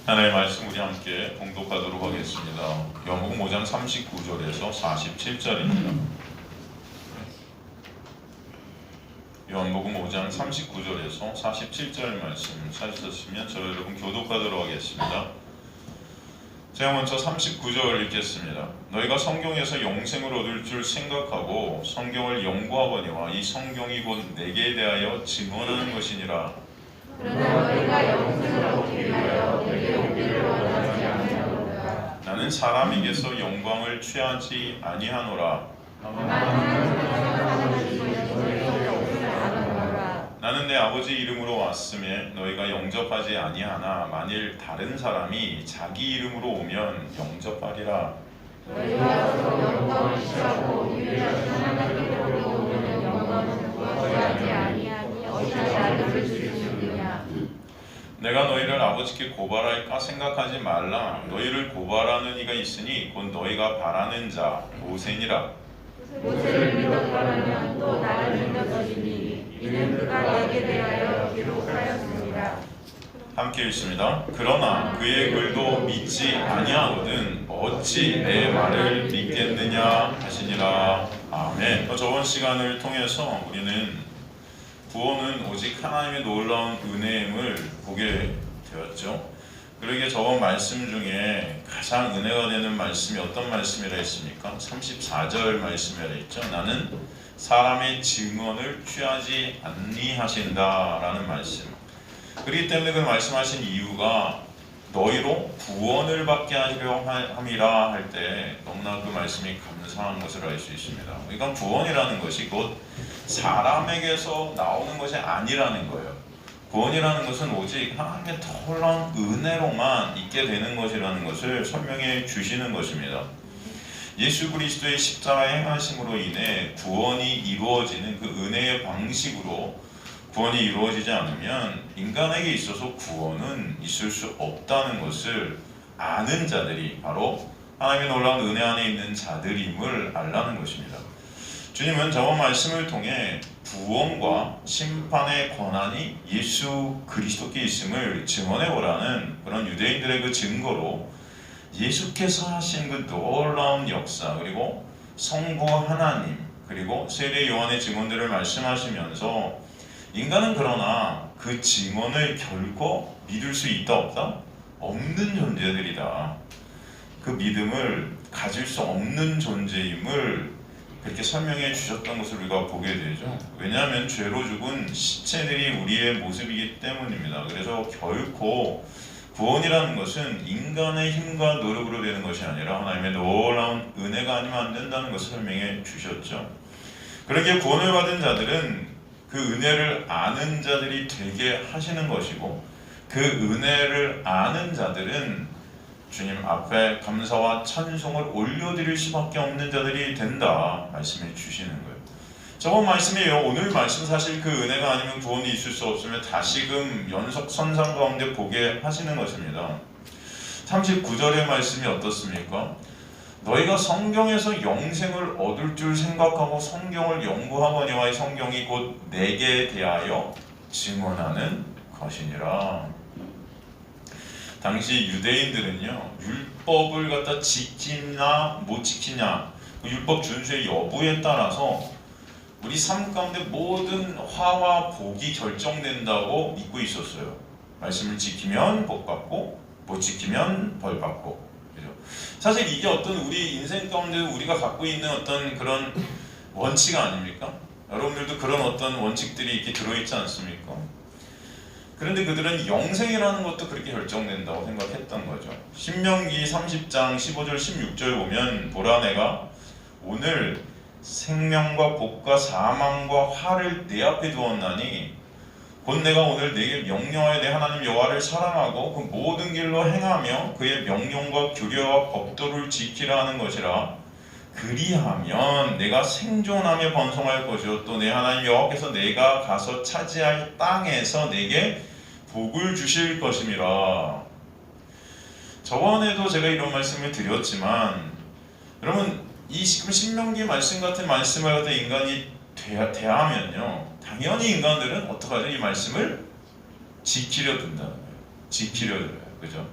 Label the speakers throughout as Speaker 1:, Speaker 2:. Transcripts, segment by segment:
Speaker 1: 하나님의 말씀 우리 함께 봉독하도록 하겠습니다. 요한복음 5장 39절에서 47절입니다. 요한복음 5장 39절에서 47절 말씀 찾으셨으면 저 여러분 교독하도록 하겠습니다. 제가 먼저 39절 읽겠습니다. 너희가 성경에서 영생을 얻을 줄 생각하고 성경을 연구하거니와 이 성경이 곧 내게 대하여 증언하는 것이니라.
Speaker 2: 그러나 너희가 영생을 얻기 위하여 내게 오기를 원하지 아니하노라.
Speaker 1: 나는 사람에게서 영광을 취하지 아니하노라. 나는 내 아버지 이름으로 왔음에 너희가 영접하지 아니하나 만일 다른 사람이 자기 이름으로 오면 영접하리라.
Speaker 2: 너희가 서로 영광을 취하고 유일하신 하나님께로 오는 영광은 구하지 아니하니 어찌하여 알려줄 수 있느냐.
Speaker 1: 내가 너희를 아버지께 고발할까 생각하지 말라. 너희를 고발하는 이가 있으니 곧 너희가 바라는 자 모세니라.
Speaker 2: 모세를 믿었더라면 또 나를 믿었으니 이는 그가 내게 대하여 기록하였습니다.
Speaker 1: 함께 읽습니다. 그러나 그의 글도 믿지 아니하거든 어찌 내 말을 믿겠느냐 하시니라. 아멘. 저번 시간을 통해서 우리는 구원은 오직 하나님의 놀라운 은혜임을 보게 되었죠. 그러기에 저번 말씀 중에 가장 은혜가 되는 말씀이 어떤 말씀이라 했습니까? 34절 말씀이라 했죠. 나는 사람의 증언을 취하지 아니하신다 라는 말씀. 그렇기 때문에 그 말씀하신 이유가 너희로 구원을 받게 하려 함이라 할 때 너무나 그 말씀이 감사한 것을 알 수 있습니다. 그러니까 구원이라는 것이 곧 사람에게서 나오는 것이 아니라는 거예요. 구원이라는 것은 오직 하나님의 놀라운 은혜로만 있게 되는 것이라는 것을 설명해 주시는 것입니다. 예수 그리스도의 십자가 행하심으로 인해 구원이 이루어지는 그 은혜의 방식으로 구원이 이루어지지 않으면 인간에게 있어서 구원은 있을 수 없다는 것을 아는 자들이 바로 하나님의 놀라운 은혜 안에 있는 자들임을 알라는 것입니다. 주님은 저번 말씀을 통해 구원과 심판의 권한이 예수 그리스도께 있음을 증언해보라는 그런 유대인들의 그 증거로 예수께서 하신 그 놀라운 역사 그리고 성부 하나님 그리고 세례 요한의 증언들을 말씀하시면서 인간은 그러나 그 증언을 결코 믿을 수 있다 없다? 없는 존재들이다. 그 믿음을 가질 수 없는 존재임을 그렇게 설명해 주셨던 것을 우리가 보게 되죠. 왜냐하면 죄로 죽은 시체들이 우리의 모습이기 때문입니다. 그래서 결코 구원이라는 것은 인간의 힘과 노력으로 되는 것이 아니라 하나님의 놀라운 은혜가 아니면 안 된다는 것을 설명해 주셨죠. 그러기에 구원을 받은 자들은 그 은혜를 아는 자들이 되게 하시는 것이고 그 은혜를 아는 자들은 주님 앞에 감사와 찬송을 올려드릴 수밖에 없는 자들이 된다 말씀해 주시는 거예요. 저번 말씀이에요. 오늘 말씀 사실 그 은혜가 아니면 구원이 있을 수 없으면 다시금 연속선상 가운데 보게 하시는 것입니다. 39절의 말씀이 어떻습니까? 너희가 성경에서 영생을 얻을 줄 생각하고 성경을 연구하거니와 이 성경이 곧 내게 대하여 증언하는 것이니라. 당시 유대인들은요 율법을 갖다 지키냐 못 지키냐 그 율법 준수의 여부에 따라서 우리 삶 가운데 모든 화와 복이 결정된다고 믿고 있었어요. 말씀을 지키면 복 받고 못 지키면 벌 받고. 그죠? 사실 이게 어떤 우리 인생 가운데 우리가 갖고 있는 어떤 그런 원칙 아닙니까? 여러분들도 그런 어떤 원칙들이 이렇게 들어있지 않습니까? 그런데 그들은 영생이라는 것도 그렇게 결정된다고 생각했던 거죠. 신명기 30장 15절 16절 보면 보라 내가 오늘 생명과 복과 사망과 화를 내 앞에 두었나니 곧 내가 오늘 내게 명령하여 내 하나님 여호와를 사랑하고 그 모든 길로 행하며 그의 명령과 규례와 법도를 지키라 하는 것이라. 그리하면 내가 생존하며 번성할 것이요 또 내 하나님 여호와께서 내가 가서 차지할 땅에서 내게 복을 주실 것임이라. 저번에도 제가 이런 말씀을 드렸지만 여러분 이 지금 신명기 말씀 같은 말씀을 갖다 인간이 대하면요 당연히 인간들은 어떡하죠? 이 말씀을 지키려 든다는 거예요. 지키려 들어요. 그죠?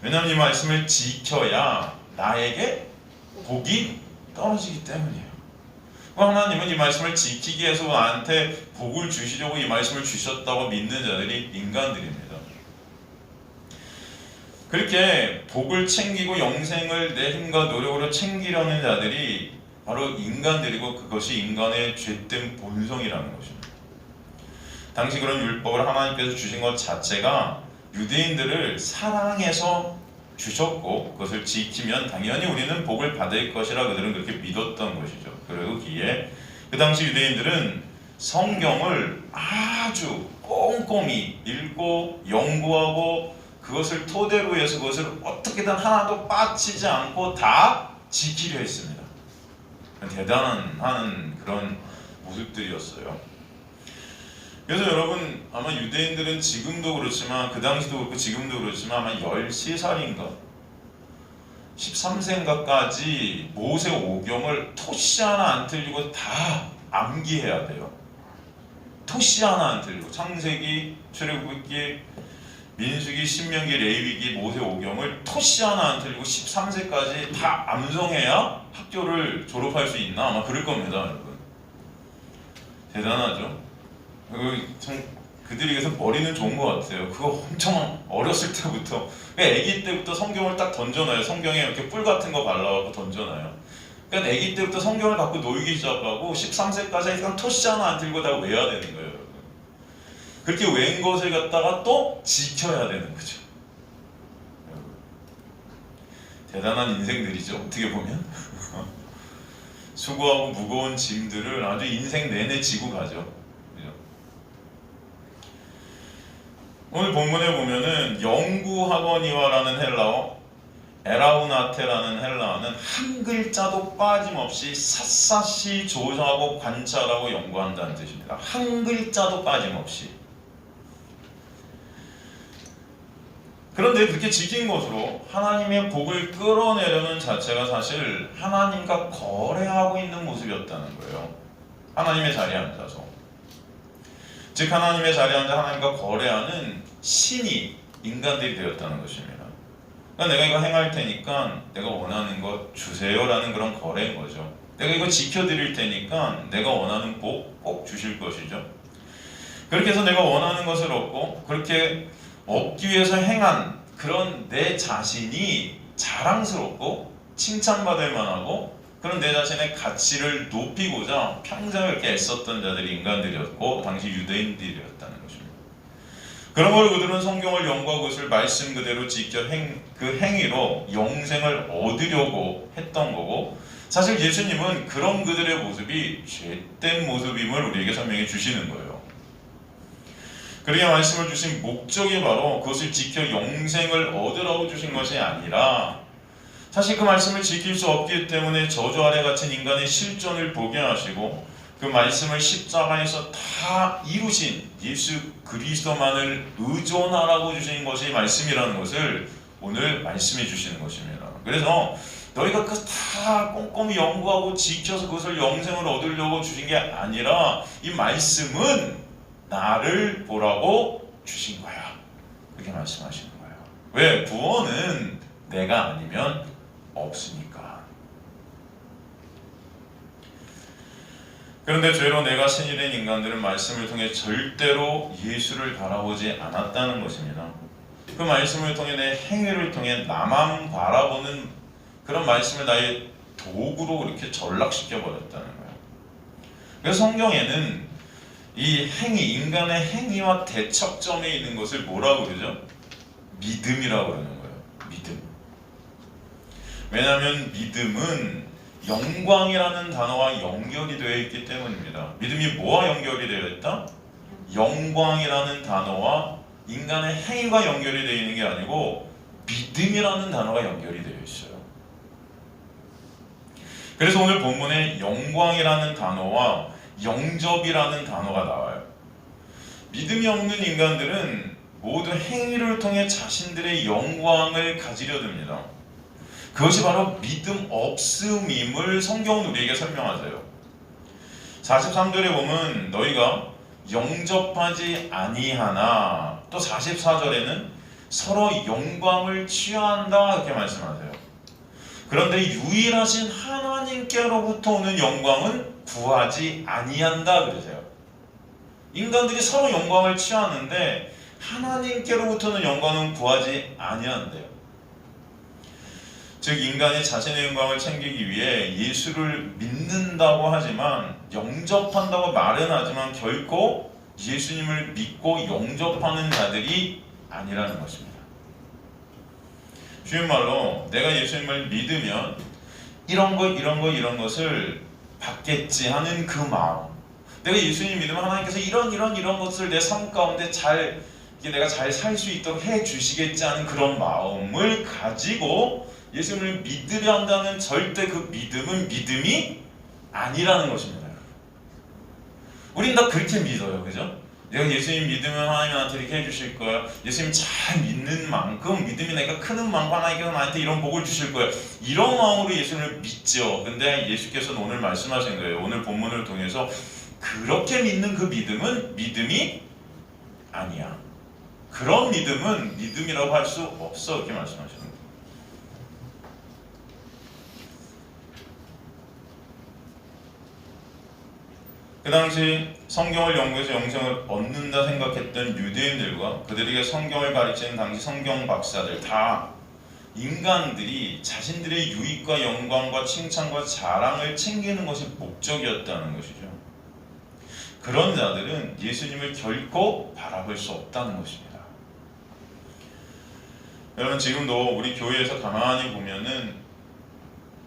Speaker 1: 왜냐하면 이 말씀을 지켜야 나에게 복이 떨어지기 때문이에요. 하나님은 이 말씀을 지키기 위해서 나한테 복을 주시려고 이 말씀을 주셨다고 믿는 자들이 인간들입니다. 그렇게 복을 챙기고 영생을 내 힘과 노력으로 챙기려는 자들이 바로 인간들이고 그것이 인간의 죄된 본성이라는 것입니다. 당시 그런 율법을 하나님께서 주신 것 자체가 유대인들을 사랑해서 주셨고 그것을 지키면 당연히 우리는 복을 받을 것이라 그들은 그렇게 믿었던 것이죠. 그러기에 그 당시 유대인들은 성경을 아주 꼼꼼히 읽고 연구하고 그것을 토대로 해서 그것을 어떻게든 하나도 빠지지 않고 다 지키려 했습니다. 대단한 그런 모습들이었어요. 그래서 여러분 아마 유대인들은 지금도 그렇지만 그 당시도 그렇고 지금도 그렇지만 아마 13살인가 13세인가까지 모세 오경을 토시 하나 안 틀리고 다 암기해야 돼요. 토시 하나 안 틀리고 창세기, 출애굽기, 민수기, 신명기, 레위기, 모세 오경을 토시 하나 안 틀리고 13세까지 다 암송해야 학교를 졸업할 수 있나? 아마 그럴 겁니다, 여러분. 대단하죠? 참 그들이 그래서 머리는 좋은 것 같아요. 그거 엄청 어렸을 때부터, 아기 때부터 성경을 딱 던져놔요. 성경에 이렇게 뿔 같은 거 발라갖고 던져놔요. 그러니까 아기 때부터 성경을 갖고 놀기 시작하고 13세까지 그냥 토시 하나 안 들고 다 외워야 되는 거예요, 여러분. 그렇게 외운 것을 갖다가 또 지켜야 되는 거죠. 대단한 인생들이죠, 어떻게 보면. 수고하고 무거운 짐들을 아주 인생 내내 지고 가죠. 오늘 본문에 보면은 연구하거니와라는 헬라어, 에라우나테라는 헬라어는 한 글자도 빠짐없이 샅샅이 조사하고 관찰하고 연구한다는 뜻입니다. 한 글자도 빠짐없이. 그런데 그렇게 지킨 것으로 하나님의 복을 끌어내려는 자체가 사실 하나님과 거래하고 있는 모습이었다는 거예요. 하나님의 자리에 앉아서. 즉 하나님의 자리에 앉아 하나님과 거래하는 신이 인간들이 되었다는 것입니다. 그러니까 내가 이거 행할 테니까 내가 원하는 것 주세요 라는 그런 거래인 거죠. 내가 이거 지켜드릴 테니까 내가 원하는 복 꼭 주실 것이죠. 그렇게 해서 내가 원하는 것을 얻고 그렇게 얻기 위해서 행한 그런 내 자신이 자랑스럽고 칭찬받을 만하고 그런 내 자신의 가치를 높이고자 평생을 이렇게 애썼던 자들이 인간들이었고 당시 유대인들이었다는 것입니다. 그런 걸 그들은 성경을 연구하고 그것을 말씀 그대로 지켜 그 행위로 영생을 얻으려고 했던 거고 사실 예수님은 그런 그들의 모습이 죄된 모습임을 우리에게 설명해 주시는 거예요. 그러게 말씀을 주신 목적이 바로 그것을 지켜 영생을 얻으라고 주신 것이 아니라 사실 그 말씀을 지킬 수 없기 때문에 저주 아래 갇힌 인간의 실존을 보게 하시고 그 말씀을 십자가에서 다 이루신 예수 그리스도만을 의존하라고 주신 것이 말씀이라는 것을 오늘 말씀해 주시는 것입니다. 그래서 너희가 그것을 다 꼼꼼히 연구하고 지켜서 그것을 영생을 얻으려고 주신 게 아니라 이 말씀은 나를 보라고 주신 거야. 그렇게 말씀하시는 거예요. 왜? 구원은 내가 아니면 없으니까. 그런데 죄로 내가 신이 된 인간들은 말씀을 통해 절대로 예수를 바라보지 않았다는 것입니다. 그 말씀을 통해 내 행위를 통해 나만 바라보는 그런 말씀을 나의 도구로 이렇게 전락시켜 버렸다는 거예요. 그래서 성경에는 이 행위, 인간의 행위와 대척점에 있는 것을 뭐라고 그러죠? 믿음이라고 그러는 거예요. 믿음. 왜냐하면 믿음은 영광이라는 단어와 연결이 되어 있기 때문입니다. 믿음이 뭐와 연결이 되어 있다? 영광이라는 단어와 인간의 행위가 연결이 되어 있는 게 아니고 믿음이라는 단어가 연결이 되어 있어요. 그래서 오늘 본문에 영광이라는 단어와 영접이라는 단어가 나와요. 믿음이 없는 인간들은 모두 행위를 통해 자신들의 영광을 가지려 듭니다. 그것이 바로 믿음 없음임을 성경은 우리에게 설명하세요. 43절에 보면 너희가 영접하지 아니하나 또 44절에는 서로 영광을 취한다 이렇게 말씀하세요. 그런데 유일하신 하나님께로부터 오는 영광은 구하지 아니한다 그러세요. 인간들이 서로 영광을 취하는데 하나님께로부터는 영광은 구하지 아니한대요. 즉 인간이 자신의 영광을 챙기기 위해 예수를 믿는다고 하지만 영접한다고 말은 하지만 결코 예수님을 믿고 영접하는 자들이 아니라는 것입니다. 쉬운 말로 내가 예수님을 믿으면 이런 것을 받겠지 하는 그 마음, 내가 예수님 믿으면 하나님께서 이런 것을 내 삶 가운데 내가 잘 살 수 있도록 해 주시겠지 하는 그런 마음을 가지고 예수님을 믿으려 한다는 절대 그 믿음은 믿음이 아니라는 것입니다. 우린 다 그렇게 믿어요. 그죠? 내가 예수님 믿으면 하나님 나한테 이렇게 해주실 거야. 예수님 잘 믿는 만큼 믿음이 내가 크는 만큼 하나님께서 나한테 이런 복을 주실 거야. 이런 마음으로 예수님을 믿죠. 근데 예수께서는 오늘 말씀하신 거예요. 오늘 본문을 통해서 그렇게 믿는 그 믿음은 믿음이 아니야. 그런 믿음은 믿음이라고 할 수 없어. 이렇게 말씀하시는 거예요. 그 당시 성경을 연구해서 영생을 얻는다 생각했던 유대인들과 그들에게 성경을 가르치는 당시 성경 박사들 다 인간들이 자신들의 유익과 영광과 칭찬과 자랑을 챙기는 것이 목적이었다는 것이죠. 그런 자들은 예수님을 결코 바라볼 수 없다는 것입니다. 여러분 지금도 우리 교회에서 가만히 보면은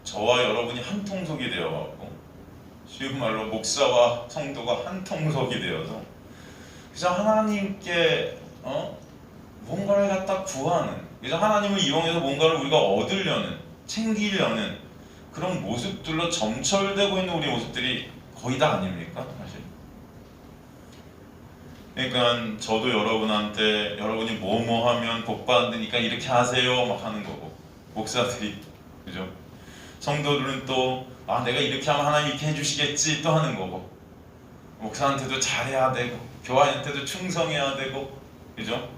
Speaker 1: 저와 여러분이 한 통속이 되어갖고 쉬운 말로 목사와 성도가 한 통속이 되어서 그래서 하나님께 뭔가를 갖다 구하는, 그래서 하나님을 이용해서 뭔가를 우리가 얻으려는, 챙기려는 그런 모습들로 점철되고 있는 우리 모습들이 거의 다 아닙니까? 사실. 그러니까 저도 여러분한테 여러분이 뭐뭐 하면 복 받으니까 이렇게 하세요 막 하는 거고, 목사들이 그죠? 성도들은 또 내가 이렇게 하면 하나님 이렇게 해주시겠지 또 하는 거고, 목사한테도 잘해야 되고 교회한테도 충성해야 되고, 그죠?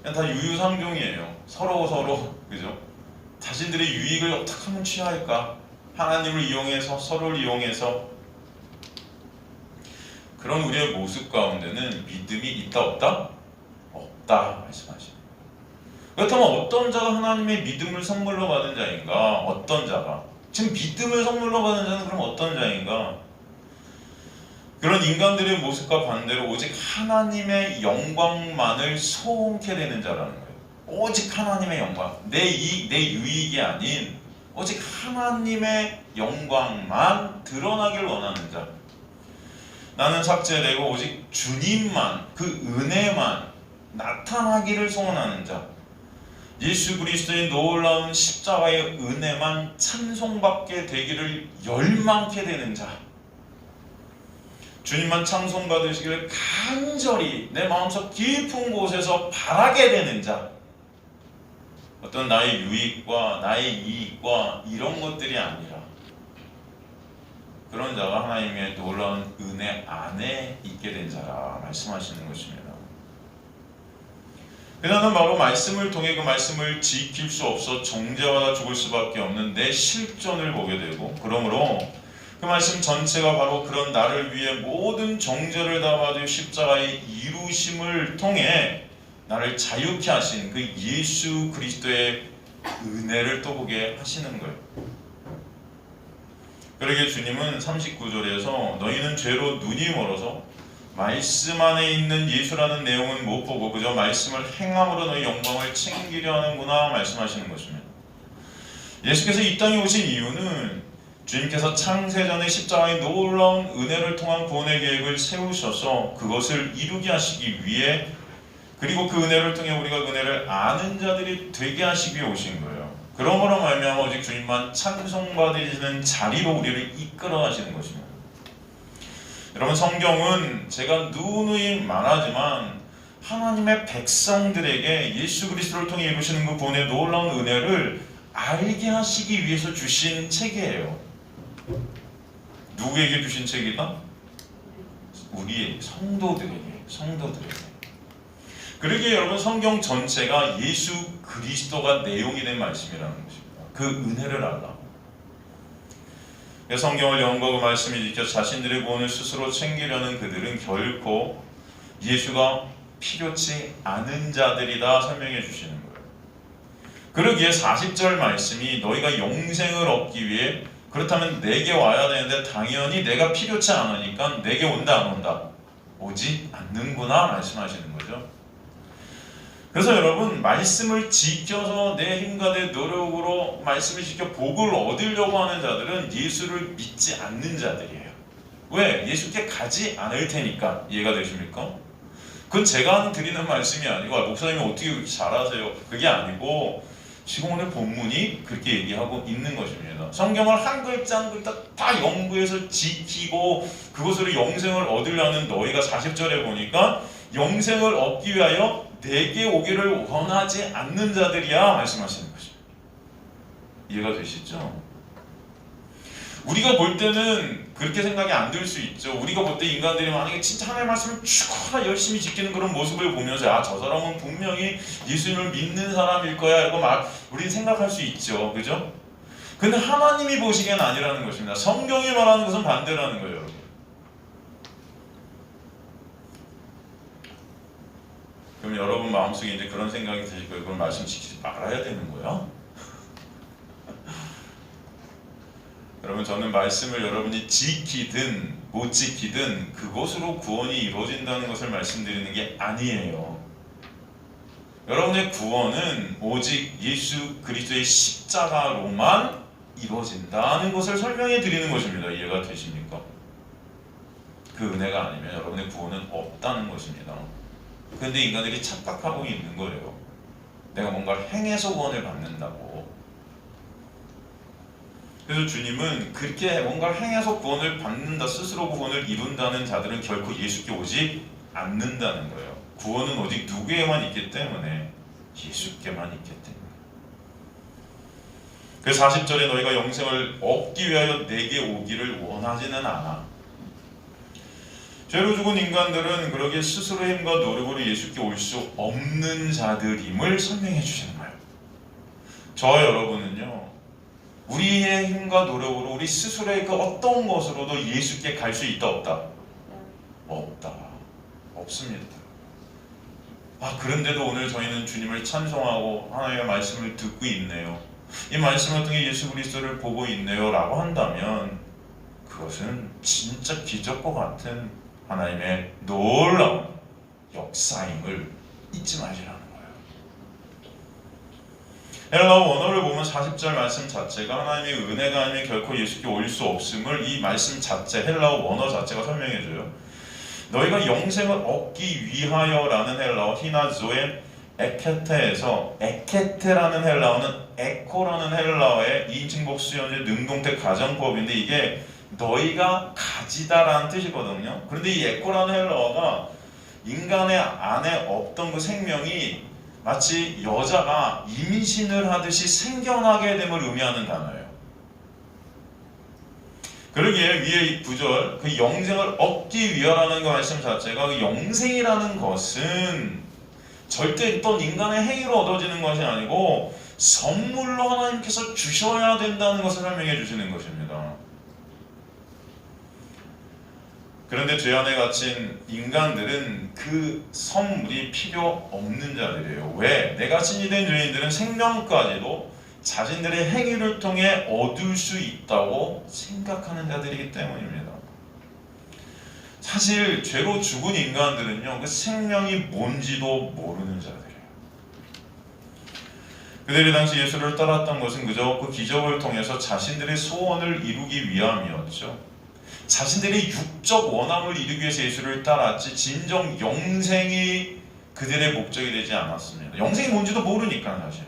Speaker 1: 그냥 다 유유상종이에요. 서로 그죠? 자신들의 유익을 어떻게 하면 취할까? 하나님을 이용해서 서로를 이용해서 그런 우리의 모습 가운데는 믿음이 있다 없다? 없다 말씀하십니다. 그렇다면 어떤 자가 하나님의 믿음을 선물로 받은 자인가? 어떤 자가? 지금 믿음을 선물로 받은 자는 그럼 어떤 자인가? 그런 인간들의 모습과 반대로 오직 하나님의 영광만을 소원케 되는 자라는 거예요. 오직 하나님의 영광, 내 유익이 아닌 오직 하나님의 영광만 드러나길 원하는 자. 나는 삭제되고 오직 주님만, 그 은혜만 나타나기를 소원하는 자. 예수 그리스도의 놀라운 십자가의 은혜만 찬송받게 되기를 열망케 되는 자. 주님만 찬송받으시기를 간절히 내 마음속 깊은 곳에서 바라게 되는 자. 어떤 나의 유익과 나의 이익과 이런 것들이 아니라 그런 자가 하나님의 놀라운 은혜 안에 있게 된 자라 말씀하시는 것입니다. 그녀는 바로 말씀을 통해 그 말씀을 지킬 수 없어 정죄받아 죽을 수밖에 없는 내 실존을 보게 되고, 그러므로 그 말씀 전체가 바로 그런 나를 위해 모든 정죄를 다 받은 십자가의 이루심을 통해 나를 자유케 하신 그 예수 그리스도의 은혜를 또 보게 하시는 거예요. 그러게 주님은 39절에서 너희는 죄로 눈이 멀어서 말씀 안에 있는 예수라는 내용은 못 보고 그저 말씀을 행함으로 너희 영광을 챙기려 하는구나 말씀하시는 것입니다. 예수께서 이 땅에 오신 이유는 주님께서 창세전에 십자가의 놀라운 은혜를 통한 구원의 계획을 세우셔서 그것을 이루게 하시기 위해, 그리고 그 은혜를 통해 우리가 은혜를 아는 자들이 되게 하시기 위해 오신 거예요. 그러므로 말미암아 오직 주님만 찬송받으시는 자리로 우리를 이끌어 가시는 것입니다. 여러분 성경은 제가 누누이 말하지만 하나님의 백성들에게 예수 그리스도를 통해 이루시는 그 구원의 놀라운 은혜를 알게 하시기 위해서 주신 책이에요. 누구에게 주신 책이다? 우리 성도들에게. 그러기에 여러분 성경 전체가 예수 그리스도가 내용이 된 말씀이라는 것입니다. 그 은혜를 알라. 성경을 영과 그 말씀을 지켜 자신들의 구원을 스스로 챙기려는 그들은 결코 예수가 필요치 않은 자들이다 설명해 주시는 거예요. 그러기에 40절 말씀이 너희가 영생을 얻기 위해 그렇다면 내게 와야 되는데 당연히 내가 필요치 않으니까 내게 온다 안 온다? 오지 않는구나 말씀하시는 거죠. 그래서 여러분 말씀을 지켜서 내 힘과 내 노력으로 말씀을 지켜 복을 얻으려고 하는 자들은 예수를 믿지 않는 자들이에요. 왜? 예수께 가지 않을 테니까. 이해가 되십니까? 그건 제가 드리는 말씀이 아니고 목사님이 어떻게 그렇게 잘하세요? 그게 아니고 지금 오늘 본문이 그렇게 얘기하고 있는 것입니다. 성경을 한 글자 한 글자 다 연구해서 지키고 그것으로 영생을 얻으려는 너희가 40절에 보니까 영생을 얻기 위하여 내게 오기를 원하지 않는 자들이야 말씀하시는 것입니다. 이해가 되시죠? 우리가 볼 때는 그렇게 생각이 안 들 수 있죠. 우리가 볼 때 인간들이 만약에 진짜 하나님의 말씀을 죽어라 열심히 지키는 그런 모습을 보면서 저 사람은 분명히 예수님을 믿는 사람일 거야 이거 우리는 생각할 수 있죠. 그죠? 근데 하나님이 보시기엔 아니라는 것입니다. 성경이 말하는 것은 반대라는 거예요. 여러분. 그럼 여러분 마음속에 이제 그런 생각이 드실 거예요. 그럼 말씀 지키지 말아야 되는 거야? 여러분 저는 말씀을 여러분이 지키든 못 지키든 그것으로 구원이 이루어진다는 것을 말씀드리는 게 아니에요. 여러분의 구원은 오직 예수 그리스도의 십자가로만 이루어진다는 것을 설명해 드리는 것입니다. 이해가 되십니까? 그 은혜가 아니면 여러분의 구원은 없다는 것입니다. 그런데 인간들이 착각하고 있는 거예요. 내가 뭔가를 행해서 구원을 받는다고. 그래서 주님은 그렇게 뭔가를 행해서 구원을 받는다, 스스로 구원을 이룬다는 자들은 결코 예수께 오지 않는다는 거예요. 구원은 오직 누구에만 있기 때문에 예수께만 있기 때문에. 그래서 40절에 너희가 영생을 얻기 위하여 내게 오기를 원하지는 않아. 죄로 죽은 인간들은 그러기에 스스로의 힘과 노력으로 예수께 올 수 없는 자들임을 설명해 주시는 거예요. 저와 여러분은요, 우리의 힘과 노력으로 우리 스스로의 그 어떤 것으로도 예수께 갈 수 있다 없다? 없다. 없습니다. 그런데도 오늘 저희는 주님을 찬송하고 하나님의 말씀을 듣고 있네요. 이 말씀을 통해 예수 그리스도를 보고 있네요 라고 한다면 그것은 진짜 기적과 같은 하나님의 놀라운 역사임을 잊지 마시라는 거예요. 헬라어 원어를 보면 40절 말씀 자체가 하나님의 은혜가 아니면 결코 예수께 올 수 없음을 이 말씀 자체, 헬라어 원어 자체가 설명해줘요. 너희가 영생을 얻기 위하여라는 헬라어 히나조의 에케테에서 에케테라는 헬라어는 에코라는 헬라어의 2인칭 복수현재 능동태 가정법인데 이게 너희가 가지다라는 뜻이거든요. 그런데 이 에코라는 헬라어가 인간의 안에 없던 그 생명이 마치 여자가 임신을 하듯이 생겨나게 됨을 의미하는 단어예요. 그러기에 위에 이 구절, 그 영생을 얻기 위하라는 그 말씀 자체가 그 영생이라는 것은 절대 어떤 인간의 행위로 얻어지는 것이 아니고 선물로 하나님께서 주셔야 된다는 것을 설명해 주시는 것입니다. 그런데 죄 안에 갇힌 인간들은 그 선물이 필요 없는 자들이에요. 왜? 내가 신이 된 죄인들은 생명까지도 자신들의 행위를 통해 얻을 수 있다고 생각하는 자들이기 때문입니다. 사실 죄로 죽은 인간들은요, 그 생명이 뭔지도 모르는 자들이에요. 그들이 당시 예수를 따랐던 것은 그저 그 기적을 통해서 자신들의 소원을 이루기 위함이었죠. 자신들의 육적 원함을 이루기 위해서 예수를 따랐지 진정 영생이 그들의 목적이 되지 않았습니다. 영생이 뭔지도 모르니까 사실.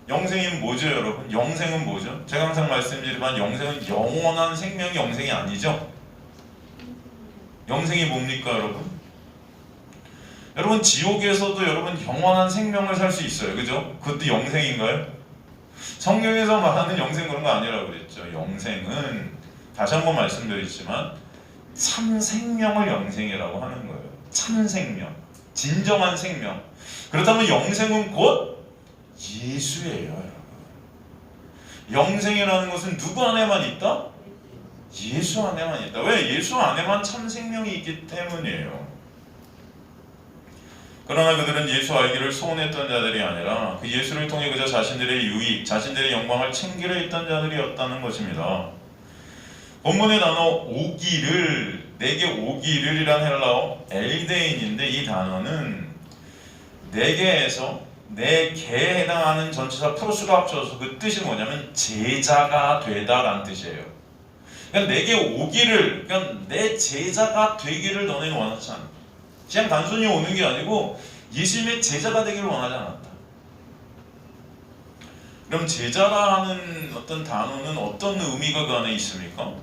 Speaker 1: 영생이 뭐죠 여러분? 영생은 뭐죠? 제가 항상 말씀드리지만 영생은 영원한 생명이 영생이 아니죠? 영생이 뭡니까 여러분? 여러분 지옥에서도 여러분 영원한 생명을 살 수 있어요. 그죠? 그것도 영생인가요? 성경에서 말하는 영생 그런 거 아니라고 그랬죠. 영생은 다시 한번 말씀드리지만 참 생명을 영생이라고 하는 거예요. 참 생명. 진정한 생명. 그렇다면 영생은 곧 예수예요, 여러분. 영생이라는 것은 누구 안에만 있다? 예수 안에만 있다. 왜? 예수 안에만 참 생명이 있기 때문이에요. 그러나 그들은 예수 알기를 소원했던 자들이 아니라 그 예수를 통해 그저 자신들의 유익, 자신들의 영광을 챙기려 했던 자들이었다는 것입니다. 본문의 단어 오기를, 내게 오기를이란 헬라어 엘데인인데, 이 단어는 내게에서 내게에 해당하는 전치사 프로스가 합쳐서 그 뜻이 뭐냐면 제자가 되다라는 뜻이에요. 그러니까 내게 오기를, 그러니까 내 제자가 되기를 너네는 원하지 않다. 그냥 단순히 오는 게 아니고 예수님의 제자가 되기를 원하지 않았다. 그럼 제자라는 어떤 단어는 어떤 의미가 그 안에 있습니까?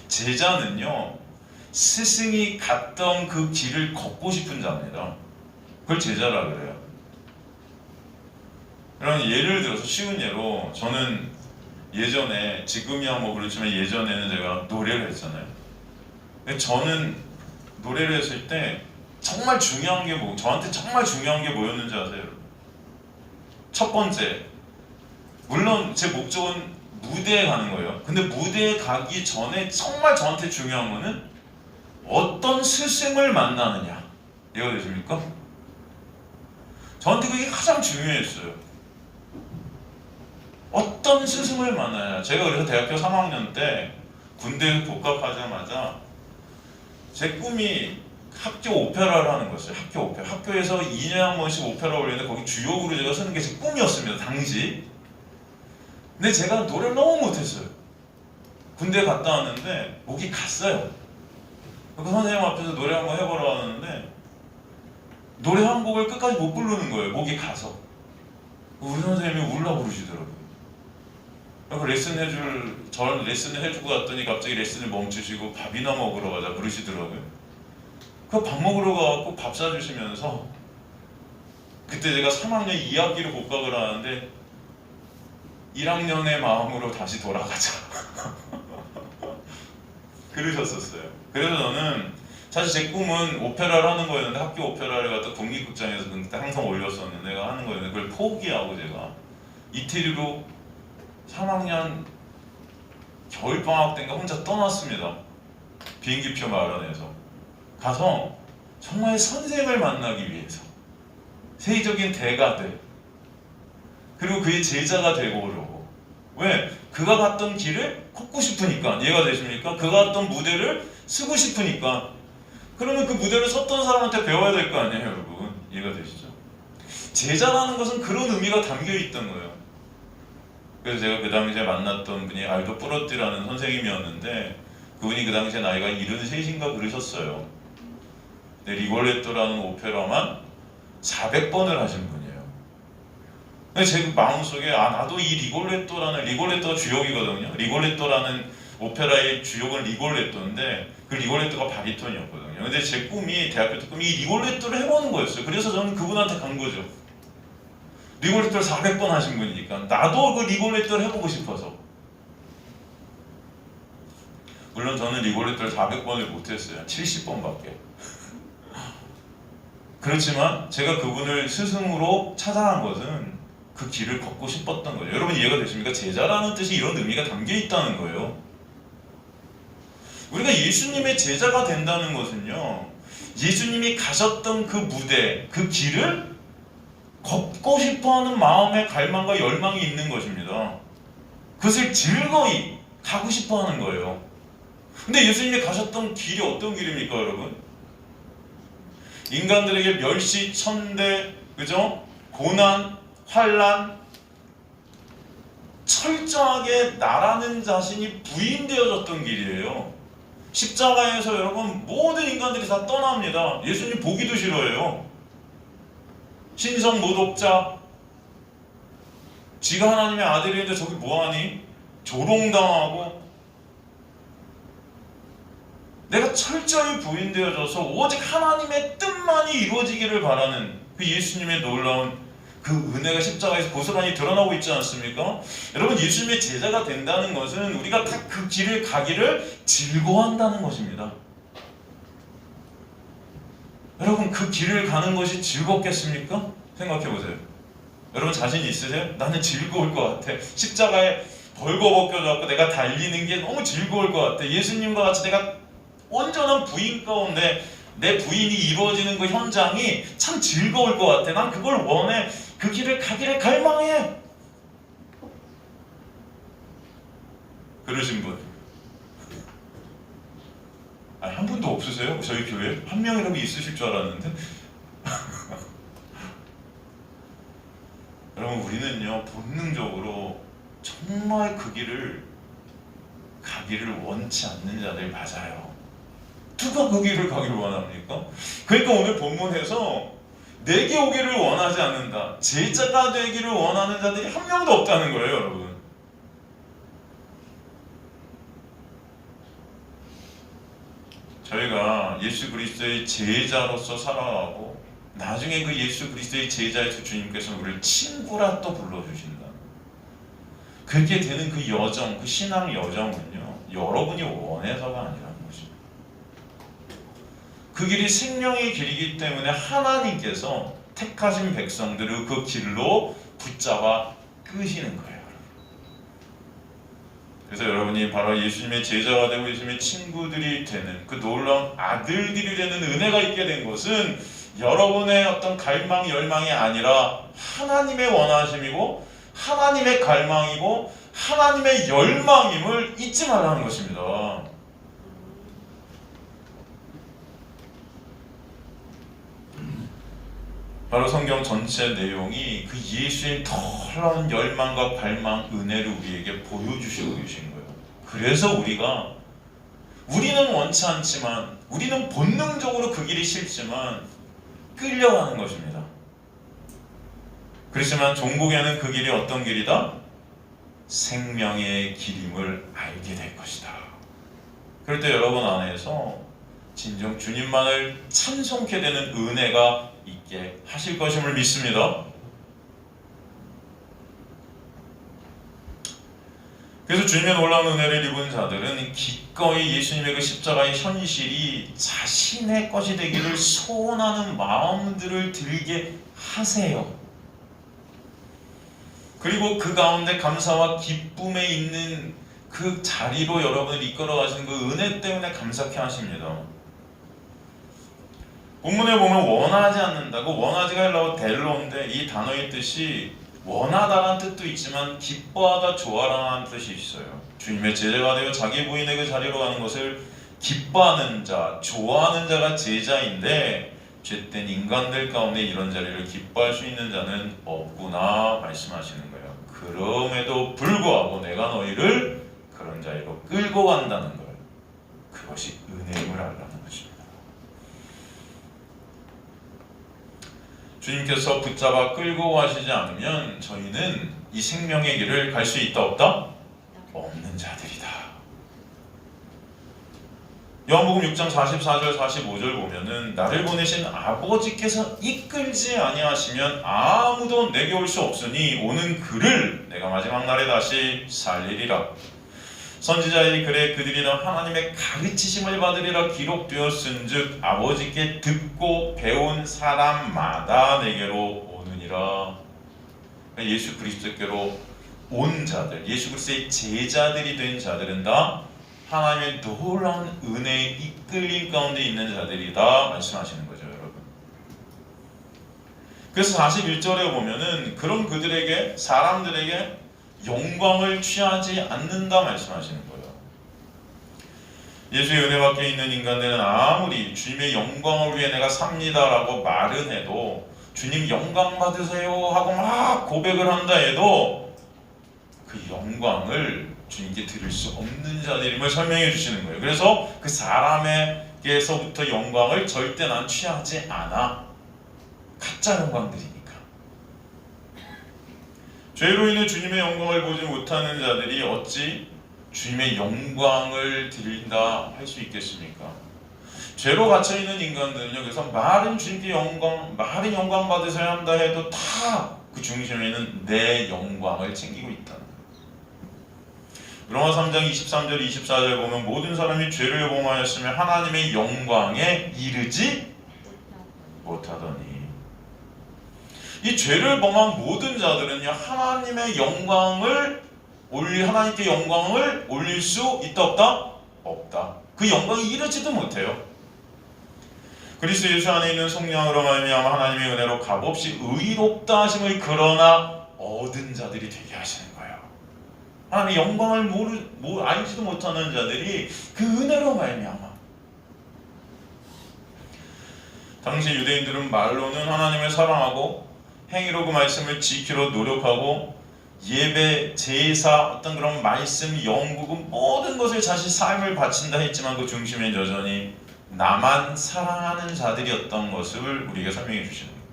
Speaker 1: 제자는요, 스승이 갔던 그 길을 걷고 싶은 자입니다. 그걸 제자라 그래요. 그럼 예를 들어서, 쉬운 예로, 저는 예전에, 지금이야 뭐 그렇지만 예전에는 제가 노래를 했잖아요. 근데 저는 노래를 했을 때 정말 중요한 게 저한테 정말 중요한 게 뭐였는지 아세요? 첫 번째, 물론 제 목적은 무대에 가는 거예요. 근데 무대에 가기 전에 정말 저한테 중요한 거는 어떤 스승을 만나느냐. 이해가 되십니까? 저한테 그게 가장 중요했어요. 어떤 스승을 만나냐. 제가 그래서 대학교 3학년 때 군대 복학하자마자 제 꿈이 학교 오페라를 하는 거였어요. 학교 오페라. 학교에서 2년에 한 번씩 오페라 올리는데 거기 주역으로 제가 서는 게 제 꿈이었습니다, 당시. 근데 제가 노래를 너무 못했어요. 군대 갔다 왔는데 목이 갔어요. 그 선생님 앞에서 노래 한번 해보라 하는데 노래 한 곡을 끝까지 못 부르는 거예요, 목이 가서. 우리 선생님이 울라 부르시더라고요. 저는 레슨을 해주고 갔더니 갑자기 레슨을 멈추시고 밥이나 먹으러 가자 그러시더라고요. 그 밥 먹으러 가갖고 밥 사주시면서, 그때 제가 3학년 2학기로 복학을 하는데 1학년의 마음으로 다시 돌아가자 그러셨었어요. 그래서 저는 사실 제 꿈은 오페라를 하는 거였는데, 학교 오페라를 갖다 국립극장에서 그때 항상 올렸었는데 내가 하는 거였는데 그걸 포기하고 제가 이태리로 3학년 겨울방학 때인가 혼자 떠났습니다. 비행기표 마련해서 가서 정말 선생을 만나기 위해서, 세계적인 대가들, 그리고 그의 제자가 되고 오려고. 왜? 그가 갔던 길을 걷고 싶으니까. 이해가 되십니까? 그가 갔던 무대를 쓰고 싶으니까. 그러면 그 무대를 섰던 사람한테 배워야 될 거 아니에요, 여러분. 이해가 되시죠? 제자라는 것은 그런 의미가 담겨 있던 거예요. 그래서 제가 그 당시에 만났던 분이 알도 뿌로띠라는 선생님이었는데, 그분이 그 당시에 나이가 73인가 그러셨어요. 근데 리골레토라는 오페라만 400번을 하신 분이에요. 근데 제 마음속에 나도 이 리골레토가 주역이거든요. 리골레토라는 오페라의 주역은 리골레토인데 그 리골레토가 바리톤이었거든요. 근데 제 꿈이, 대학교 때 꿈이 이 리골레토를 해보는 거였어요. 그래서 저는 그분한테 간 거죠. 리골레토를 400번 하신 분이니까 나도 그 리골레토를 해보고 싶어서. 물론 저는 리골레토를 400번을 못했어요. 70번밖에. 그렇지만 제가 그분을 스승으로 찾아간 것은 그 길을 걷고 싶었던 거죠. 여러분 이해가 되십니까? 제자라는 뜻이 이런 의미가 담겨 있다는 거예요. 우리가 예수님의 제자가 된다는 것은요, 예수님이 가셨던 그 무대, 그 길을 걷고 싶어하는 마음의 갈망과 열망이 있는 것입니다. 그것을 즐거이 가고 싶어하는 거예요. 근데 예수님이 가셨던 길이 어떤 길입니까, 여러분? 인간들에게 멸시, 천대, 그죠? 고난, 환난, 철저하게 나라는 자신이 부인되어졌던 길이에요. 십자가에서 여러분 모든 인간들이 다 떠납니다. 예수님 보기도 싫어해요. 신성 모독자, 지가 하나님의 아들인데 저기 뭐하니? 조롱당하고. 내가 철저히 부인되어져서 오직 하나님의 뜻만이 이루어지기를 바라는 그 예수님의 놀라운 그 은혜가 십자가에서 고스란히 드러나고 있지 않습니까? 여러분, 예수님의 제자가 된다는 것은 우리가 다 그 길을 가기를 즐거워한다는 것입니다. 여러분 그 길을 가는 것이 즐겁겠습니까? 생각해 보세요. 여러분 자신 있으세요? 나는 즐거울 것 같아. 십자가에 벌거벗겨져갖고 내가 달리는 게 너무 즐거울 것 같아. 예수님과 같이 내가 온전한 부인 가운데 내 부인이 이루어지는 그 현장이 참 즐거울 것 같아. 난 그걸 원해. 그 길을 가기를 갈망해. 그러신 분? 아니, 한 분도 없으세요? 저희 교회에? 한 명이라도 있으실 줄 알았는데. 여러분 우리는요 본능적으로 정말 그 길을 가기를 원치 않는 자들 맞아요. 누가 그 길을 가기를 원합니까? 그러니까 오늘 본문에서 내게 오기를 원하지 않는다, 제자가 되기를 원하는 자들이 한 명도 없다는 거예요. 여러분 저희가 예수 그리스도의 제자로서 살아가고 나중에 그 예수 그리스도의 제자에서 주님께서 우리를 친구라 또 불러주신다. 그렇게 되는 그 여정, 그 신앙 여정은요 여러분이 원해서가 아니라는 것입니다. 그 길이 생명의 길이기 때문에 하나님께서 택하신 백성들을 그 길로 붙잡아 끄시는 거예요. 그래서 여러분이 바로 예수님의 제자가 되고 예수님의 친구들이 되는 그 놀라운 아들들이 되는 은혜가 있게 된 것은 여러분의 어떤 갈망, 열망이 아니라 하나님의 원하심이고 하나님의 갈망이고 하나님의 열망임을 잊지 말라는 것입니다. 바로 성경 전체 내용이 그 예수의 놀라운 열망과 갈망, 은혜를 우리에게 보여주시고 계신 거예요. 그래서 우리는 원치 않지만, 우리는 본능적으로 그 길이 싫지만 끌려가는 것입니다. 그렇지만 종국에는 그 길이 어떤 길이다? 생명의 길임을 알게 될 것이다. 그럴 때 여러분 안에서 진정 주님만을 찬송케 되는 은혜가 있게 하실 것임을 믿습니다. 그래서 주님의 놀라운 은혜를 입은 자들은 기꺼이 예수님의 그 십자가의 현실이 자신의 것이 되기를 소원하는 마음들을 들게 하세요. 그리고 그 가운데 감사와 기쁨에 있는 그 자리로 여러분을 이끌어 가시는 그 은혜 때문에 감사케 하십니다. 본문에 보면 원하지 않는다고, 원하지가 헬라어 델로인데 이 단어의 뜻이 원하다라는 뜻도 있지만 기뻐하다, 좋아라는 뜻이 있어요. 주님의 제자가 되어 자기 부인의 그 자리로 가는 것을 기뻐하는 자, 좋아하는 자가 제자인데 죄된 인간들 가운데 이런 자리를 기뻐할 수 있는 자는 없구나 말씀하시는 거예요. 그럼에도 불구하고 내가 너희를 그런 자리로 끌고 간다는 거예요. 그것이 은혜임을 알라는 것입니다. 주님께서 붙잡아 끌고 가시지 않으면 저희는 이 생명의 길을 갈 수 있다 없다? 없는 자들이다. 요한복음 6장 44절 45절 보면은 나를 보내신 아버지께서 이끌지 아니하시면 아무도 내게 올 수 없으니 오는 그를 내가 마지막 날에 다시 살리리라. 선지자의 글에 그들이라 하나님의 가르치심을 받으리라 기록되었은즉 아버지께 듣고 배운 사람마다 내게로 오느니라. 예수 그리스도께로 온 자들, 예수 그리스도의 제자들이 된 자들은 다 하나님의 놀라운 은혜에 이끌림 가운데 있는 자들이다 말씀하시는 거죠, 여러분. 그래서 41절에 보면은 그런 그들에게, 사람들에게 영광을 취하지 않는다 말씀하시는 거예요. 예수의 은혜 밖에 있는 인간들은 아무리 주님의 영광을 위해 내가 삽니다라고 말은 해도, 주님 영광 받으세요 하고 막 고백을 한다 해도 그 영광을 주님께 드릴 수 없는 자들임을 설명해 주시는 거예요. 그래서 그 사람에게서부터 영광을 절대 난 취하지 않아. 가짜 영광들이니까. 죄로 인해 주님의 영광을 보지 못하는 자들이 어찌 주님의 영광을 드린다 할 수 있겠습니까? 죄로 갇혀있는 인간들은요, 그래서 말은 주님께 말은 영광 받으셔야 한다 해도 다 그 중심에는 내 영광을 챙기고 있다는 거예요. 로마 3장 23절 24절 보면 모든 사람이 죄를 범하였으며 하나님의 영광에 이르지 못하더니. 이 죄를 범한 모든 자들은요, 하나님께 영광을 올릴 수 있다 없다? 없다. 그 영광에 이르지도 못해요. 그리스도 예수 안에 있는 성령으로 말미암아 하나님의 은혜로 값없이 의롭다 하심을 그러나 얻은 자들이 되게 하시는 거예요. 하나님의 영광을 알지도 못하는 자들이 그 은혜로 말미암아. 당시 유대인들은 말로는 하나님을 사랑하고 행위로 그 말씀을 지키려 노력하고 예배, 제사, 어떤 그런 말씀, 연구, 모든 것을 자신 삶을 바친다 했지만 그 중심엔 여전히 나만 사랑하는 자들이었던 것을 우리에게 설명해 주시는 거예요.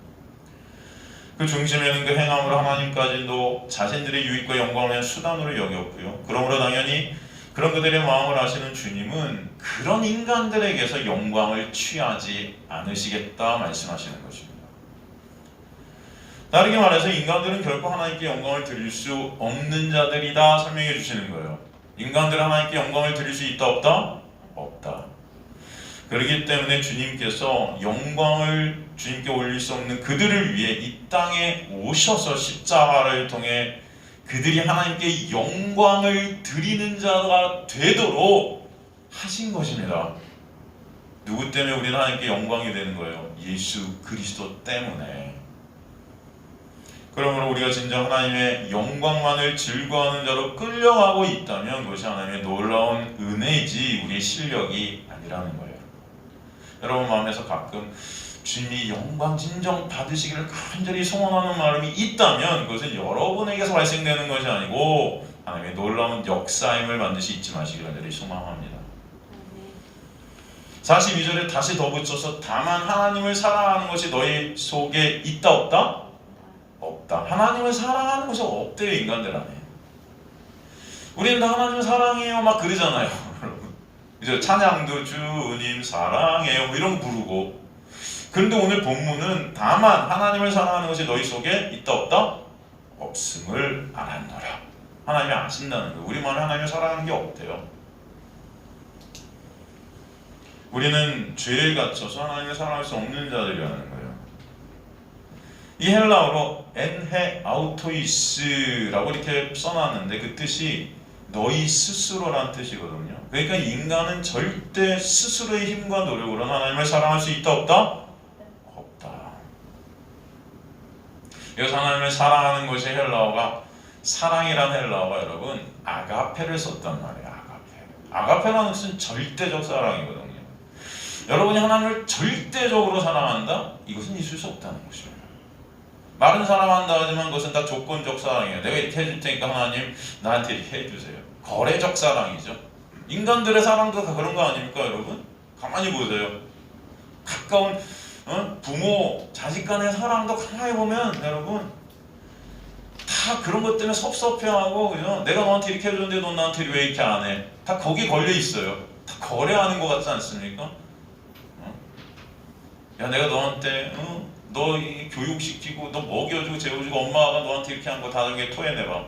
Speaker 1: 그 중심에는 그 행함으로 하나님까지도 자신들의 유익과 영광을 위한 수단으로 여겼고요. 그러므로 당연히 그런 그들의 마음을 아시는 주님은 그런 인간들에게서 영광을 취하지 않으시겠다 말씀하시는 것입니다. 다르게 말해서 인간들은 결코 하나님께 영광을 드릴 수 없는 자들이다 설명해 주시는 거예요. 인간들은 하나님께 영광을 드릴 수 있다 없다? 없다. 그렇기 때문에 주님께서 영광을 주님께 올릴 수 없는 그들을 위해 이 땅에 오셔서 십자가를 통해 그들이 하나님께 영광을 드리는 자가 되도록 하신 것입니다. 누구 때문에 우리는 하나님께 영광이 되는 거예요? 예수 그리스도 때문에. 그러므로 우리가 진정 하나님의 영광만을 즐거워하는 자로 끌려가고 있다면 그것이 하나님의 놀라운 은혜이지 우리의 실력이 아니라는 거예요. 여러분 마음에서 가끔 주님이 영광 진정 받으시기를 간절히 소원하는 마음이 있다면 그것은 여러분에게서 발생되는 것이 아니고 하나님의 놀라운 역사임을 반드시 잊지 마시기를 간절히 소망합니다. 42절에 다시 덧붙여서 다만 하나님을 사랑하는 것이 너희 속에 있다 없다? 없다. 하나님을 사랑하는 것이 없대요. 인간들 안에. 우리는 다 하나님을 사랑해요 막 그러잖아요. 이제 찬양도 주님 사랑해요 뭐 이런 거 부르고. 그런데 오늘 본문은 다만 하나님을 사랑하는 것이 너희 속에 있다 없다? 없음을 알았노라. 하나님이 아신다는 거예요. 우리만 하나님을 사랑하는 게 없대요. 우리는 죄에 갇혀서 하나님을 사랑할 수 없는 자들이라는 거예요. 이 헬라어로 엔헤 아우토이스라고 이렇게 써놨는데 그 뜻이 너희 스스로란 뜻이거든요. 그러니까 인간은 절대 스스로의 힘과 노력으로 하나님을 사랑할 수 있다 없다? 없다. 여기서 하나님을 사랑하는 것이 헬라어가 사랑이란 헬라어가 여러분 아가페를 썼단 말이에요. 아가페라는 뜻은 절대적 사랑이거든요. 여러분이 하나님을 절대적으로 사랑한다? 이것은 있을 수 없다는 것이에요. 말은 사랑한다 하지만 그것은 다 조건적 사랑이에요. 내가 이렇게 해줄 테니까 하나님 나한테 이렇게 해주세요. 거래적 사랑이죠. 인간들의 사랑도 다 그런 거 아닙니까 여러분? 가만히 보세요. 가까운 부모, 자식 간의 사랑도 가만히 보면 여러분 다 그런 것 때문에 섭섭해하고 그죠? 내가 너한테 이렇게 해줬는데 넌 나한테 왜 이렇게 안 해? 다 거기에 걸려 있어요. 다 거래하는 것 같지 않습니까? 야 내가 너한테 너 교육시키고 너 먹여주고 재워주고 엄마가 너한테 이렇게 한 거 다 나중에 토해내봐.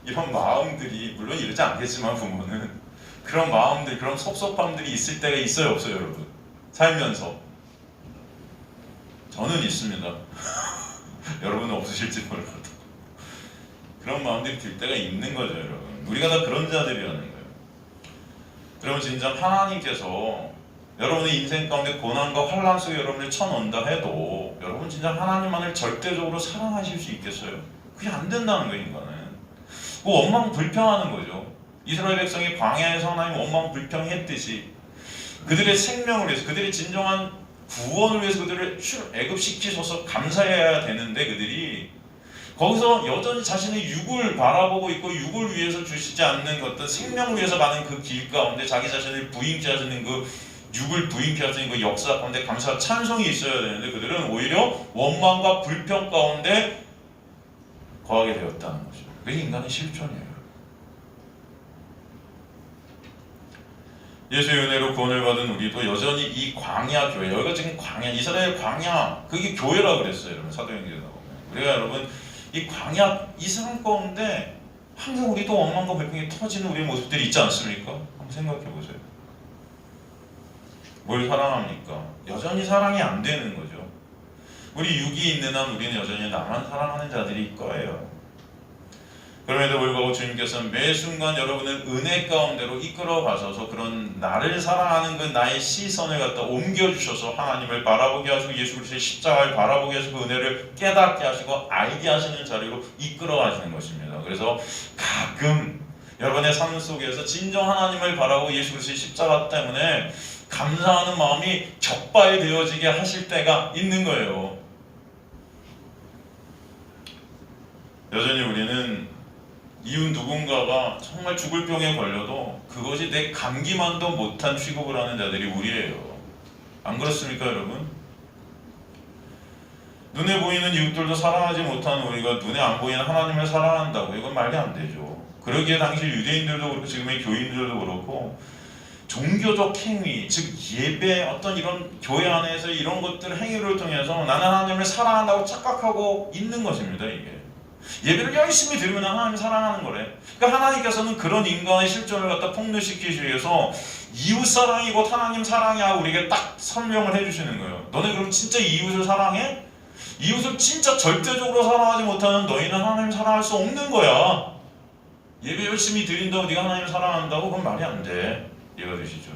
Speaker 1: 이런 마음들이 물론 이러지 않겠지만 부모는 그런 마음들 그런 섭섭함들이 있을 때가 있어요 없어요 여러분? 살면서 저는 있습니다. 여러분은 없으실지 몰라도 그런 마음들이 들 때가 있는 거죠 여러분. 우리가 다 그런 자들이라는 거예요. 여러분 진짜 하나님께서 여러분의 인생 가운데 고난과 환란 속에 여러분을 쳐넣는다 해도 여러분 진짜 하나님만을 절대적으로 사랑하실 수 있겠어요? 그게 안 된다는 거예요 인간은. 그 원망 불평하는 거죠. 이스라엘 백성이 광야에서 하나님 원망 불평했듯이 그들의 생명을 위해서 그들의 진정한 구원을 위해서 그들을 애굽시키셔서 감사해야 되는데 그들이 거기서 여전히 자신의 육을 바라보고 있고 육을 위해서 주시지 않는 어떤 생명을 위해서 가는 그 길 가운데 자기 자신을 부인케 하시는 그 육을 부인케 하시는 그 역사 가운데 감사와 찬송이 있어야 되는데 그들은 오히려 원망과 불평 가운데 거하게 되었다는 거죠. 그게 인간의 실존이에요. 예수의 은혜로 구원을 받은 우리도 여전히 이 광야 교회, 여기가 지금 광야, 이스라엘 광야, 그게 교회라고 그랬어요 여러분. 사도행전에 보면 우리가 여러분 이 광야 이 삶 가운데 항상 우리도 원망과 불평이 터지는 우리의 모습들이 있지 않습니까? 한번 생각해 보세요. 뭘 사랑합니까? 여전히 사랑이 안 되는 거죠. 우리 육이 있는 한 우리는 여전히 나만 사랑하는 자들일 거예요. 그럼에도 불구하고 주님께서는 매 순간 여러분을 은혜 가운데로 이끌어 가셔서 그런 나를 사랑하는 그 나의 시선을 갖다 옮겨주셔서 하나님을 바라보게 하시고 예수 그리스도의 십자가를 바라보게 하시고 은혜를 깨닫게 하시고 알게 하시는 자리로 이끌어 가시는 것입니다. 그래서 가끔 여러분의 삶 속에서 진정 하나님을 바라고 예수 그리스도의 십자가 때문에 감사하는 마음이 격발되어지게 하실 때가 있는 거예요. 여전히 우리는 이웃 누군가가 정말 죽을 병에 걸려도 그것이 내 감기만도 못한 취급을 하는 자들이 우리예요. 안 그렇습니까, 여러분? 눈에 보이는 이웃들도 사랑하지 못하는 우리가 눈에 안 보이는 하나님을 사랑한다고 이건 말이 안 되죠. 그러기에 당시 유대인들도 그렇고 지금의 교인들도 그렇고 종교적 행위, 즉 예배 어떤 이런 교회 안에서 이런 것들 행위를 통해서 나는 하나님을 사랑한다고 착각하고 있는 것입니다. 이게 예배를 열심히 드리면 하나님을 사랑하는 거래. 그러니까 하나님께서는 그런 인간의 실존을 갖다 폭로시키기 위해서 이웃 사랑이 곧 하나님 사랑이야 우리에게 딱 설명을 해주시는 거예요. 너네 그럼 진짜 이웃을 사랑해? 이웃을 진짜 절대적으로 사랑하지 못하는 너희는 하나님 사랑할 수 없는 거야. 예배 열심히 드린다고 네가 하나님을 사랑한다고? 그건 말이 안 돼. 이해가 되시죠?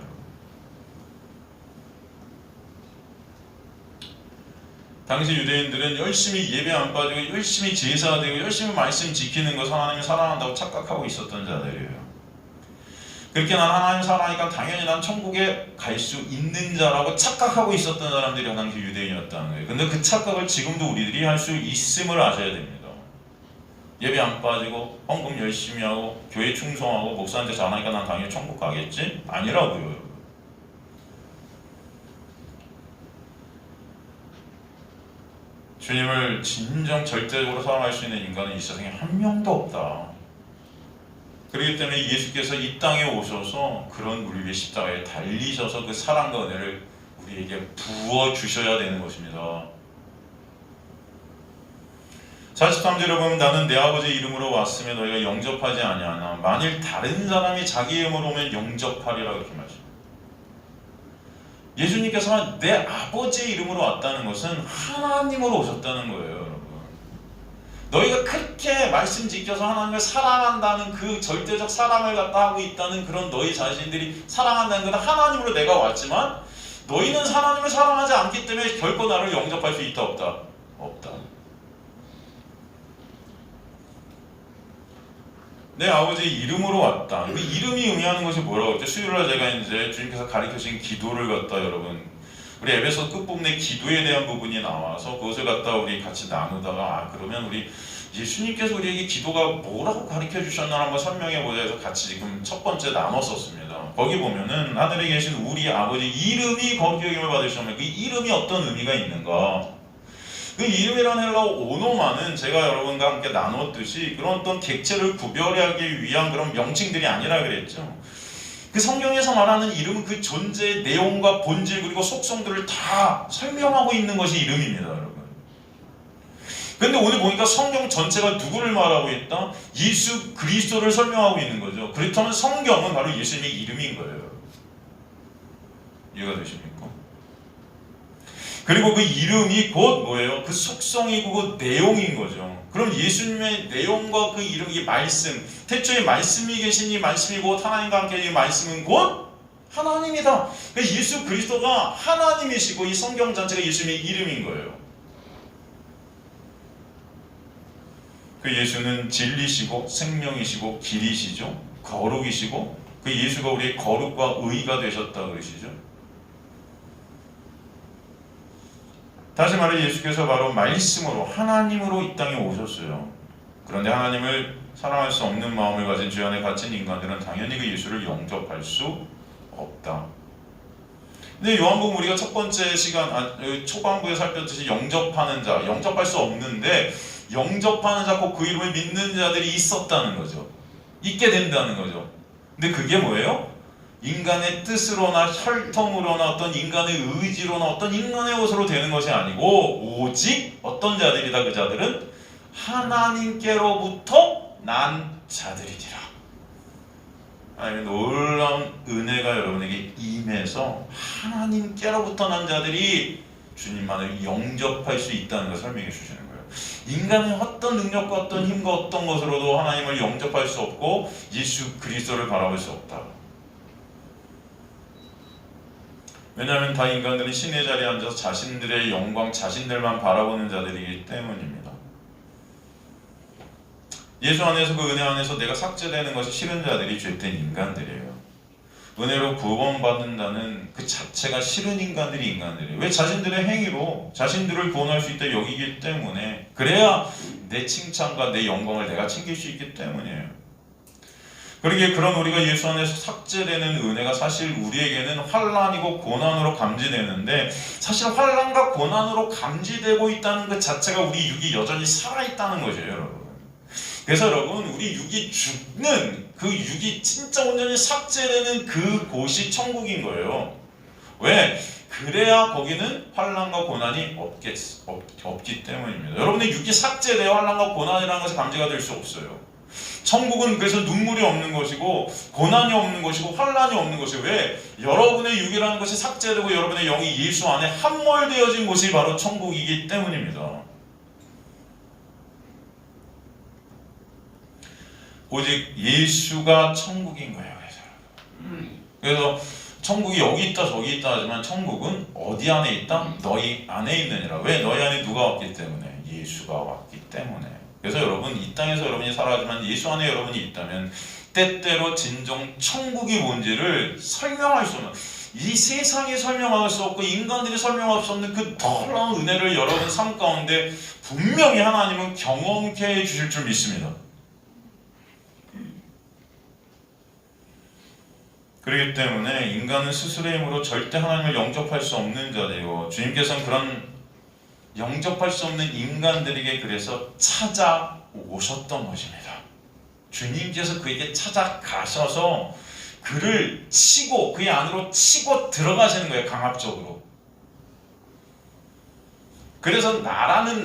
Speaker 1: 당시 유대인들은 열심히 예배 안 빠지고 열심히 제사되고 열심히 말씀 지키는 것을 하나님을 사랑한다고 착각하고 있었던 자들이에요. 그렇게 난 하나님 사랑하니까 당연히 난 천국에 갈 수 있는 자라고 착각하고 있었던 사람들이 당시 유대인이었다는 거예요. 근데 그 착각을 지금도 우리들이 할 수 있음을 아셔야 됩니다. 예배 안 빠지고 헌금 열심히 하고 교회 충성하고 목사한테 잘하니까 난 당연히 천국 가겠지? 아니라고요. 주님을 진정 절대적으로 사랑할 수 있는 인간은 이 세상에 한 명도 없다. 그렇기 때문에 예수께서 이 땅에 오셔서 그런 우리 위해 십자가에 달리셔서 그 사랑과 은혜를 우리에게 부어주셔야 되는 것입니다. 43절에 보면 나는 내 아버지 이름으로 왔으며 너희가 영접하지 아니하나 만일 다른 사람이 자기 이름으로 오면 영접하리라 그렇게 말씀합니다. 예수님께서 내 아버지의 이름으로 왔다는 것은 하나님으로 오셨다는 거예요, 여러분. 너희가 그렇게 말씀 지켜서 하나님을 사랑한다는 그 절대적 사랑을 갖다 하고 있다는 그런 너희 자신들이 사랑한다는 건 하나님으로 내가 왔지만 너희는 하나님을 사랑하지 않기 때문에 결코 나를 영접할 수 있다 없다? 없다. 내 아버지의 이름으로 왔다. 그 이름이 의미하는 것이 뭐라고 했죠? 수요일날 제가 이제 주님께서 가르쳐주신 기도를 갖다 여러분 우리 에베소 끝부분에 기도에 대한 부분이 나와서 그것을 갖다 우리 같이 나누다가 그러면 우리 예수님께서 우리에게 기도가 뭐라고 가르쳐 주셨나 한번 설명해 보자 해서 같이 지금 첫 번째 나눴었습니다. 거기 보면은 하늘에 계신 우리 아버지 이름이 거기에 힘을 받으셨는데 그 이름이 어떤 의미가 있는가? 그 이름이라는 헬라어 오노마는 제가 여러분과 함께 나눴듯이 그런 어떤 객체를 구별하기 위한 그런 명칭들이 아니라 그랬죠. 그 성경에서 말하는 이름은 그 존재의 내용과 본질 그리고 속성들을 다 설명하고 있는 것이 이름입니다, 여러분. 근데 오늘 보니까 성경 전체가 누구를 말하고 있다? 예수 그리스도를 설명하고 있는 거죠. 그렇다면 성경은 바로 예수님의 이름인 거예요. 이해가 되십니까? 그리고 그 이름이 곧 뭐예요? 그 속성이고 그 내용인 거죠. 그럼 예수님의 내용과 그 이름, 이 말씀, 태초에 말씀이 계신 이 말씀이 곧 하나님과 함께 이 말씀은 곧 하나님이다. 그러니까 예수 그리스도가 하나님이시고 이 성경 전체가 예수님의 이름인 거예요. 그 예수는 진리시고 생명이시고 길이시죠. 거룩이시고 그 예수가 우리의 거룩과 의가 되셨다 그러시죠. 다시 말해 예수께서 바로 말씀으로 하나님으로 이 땅에 오셨어요. 그런데 하나님을 사랑할 수 없는 마음을 가진 죄 안에 갇힌 인간들은 당연히 그 예수를 영접할 수 없다. 근데 요한복음 우리가 첫 번째 시간 초반부에 살폈듯이 영접하는 자, 영접할 수 없는데 영접하는 자, 곧 그 이름을 믿는 자들이 있었다는 거죠. 있게 된다는 거죠. 근데 그게 뭐예요? 인간의 뜻으로나 혈통으로나 어떤 인간의 의지로나 어떤 인간의 것으로 되는 것이 아니고 오직 어떤 자들이다. 그 자들은 하나님께로부터 난 자들이니라. 하나님의 놀라운 은혜가 여러분에게 임해서 하나님께로부터 난 자들이 주님만을 영접할 수 있다는 것을 설명해 주시는 거예요. 인간의 어떤 능력과 어떤 힘과 어떤 것으로도 하나님을 영접할 수 없고 예수 그리스도를 바라볼 수 없다. 왜냐하면 다 인간들은 신의 자리에 앉아서 자신들의 영광, 자신들만 바라보는 자들이기 때문입니다. 예수 안에서 그 은혜 안에서 내가 삭제되는 것이 싫은 자들이 죄된 인간들이에요. 은혜로 구원받는다는 그 자체가 싫은 인간들이에요. 왜? 자신들의 행위로 자신들을 구원할 수 있다 여기기 때문에, 그래야 내 칭찬과 내 영광을 내가 챙길 수 있기 때문이에요. 그러기에 그런 우리가 예수 안에서 삭제되는 은혜가 사실 우리에게는 환난이고 고난으로 감지되는데, 사실 환난과 고난으로 감지되고 있다는 것 자체가 우리 육이 여전히 살아있다는 것이에요, 여러분. 그래서 여러분, 우리 육이 죽는 그 육이 진짜 온전히 삭제되는 그곳이 천국인 거예요. 왜? 그래야 거기는 환난과 고난이 없기 때문입니다. 여러분의 육이 삭제되어 환난과 고난이라는 것이 감지가 될 수 없어요. 천국은 그래서 눈물이 없는 것이고 고난이 없는 것이고 환난이 없는 것이에요. 왜? 여러분의 육이라는 것이 삭제되고 여러분의 영이 예수 안에 함몰되어진 곳이 바로 천국이기 때문입니다. 오직 예수가 천국인 거예요. 그래서 천국이 여기 있다 저기 있다 하지만 천국은 어디 안에 있다? 너희 안에 있느니라. 왜? 너희 안에 누가 왔기 때문에? 예수가 왔기 때문에. 그래서 여러분, 이 땅에서 여러분이 살아가지만 예수 안에 여러분이 있다면 때때로 진정 천국이 뭔지를 설명할 수 없는, 이 세상이 설명할 수 없고 인간들이 설명할 수 없는 그 놀라운 은혜를 여러분 삶 가운데 분명히 하나님은 경험케 해주실 줄 믿습니다. 그렇기 때문에 인간은 스스로의 힘으로 절대 하나님을 영접할 수 없는 자들이고, 주님께서는 그런 영접할 수 없는 인간들에게 그래서 찾아오셨던 것입니다. 주님께서 그에게 찾아가셔서 그를 치고 그의 안으로 치고 들어가시는 거예요. 강압적으로. 그래서 나라는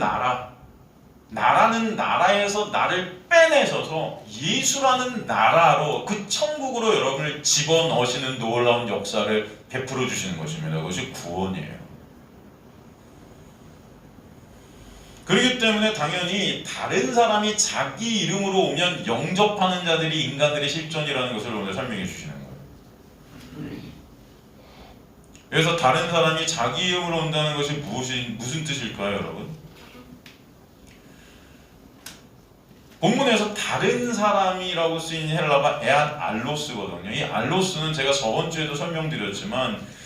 Speaker 1: 나라에서 나를 빼내셔서 예수라는 나라로, 그 천국으로 여러분을 집어넣으시는 놀라운 역사를 베풀어 주시는 것입니다. 그것이 구원이에요. 그렇기 때문에 당연히 다른 사람이 자기 이름으로 오면 영접하는 자들이 인간들의 실존이라는 것을 오늘 설명해 주시는 거예요. 그래서 다른 사람이 자기 이름으로 온다는 것이 무슨 뜻일까요, 여러분? 본문에서 다른 사람이라고 쓰인 헬라가 에안 알로스거든요. 이 알로스는 제가 저번 주에도 설명드렸지만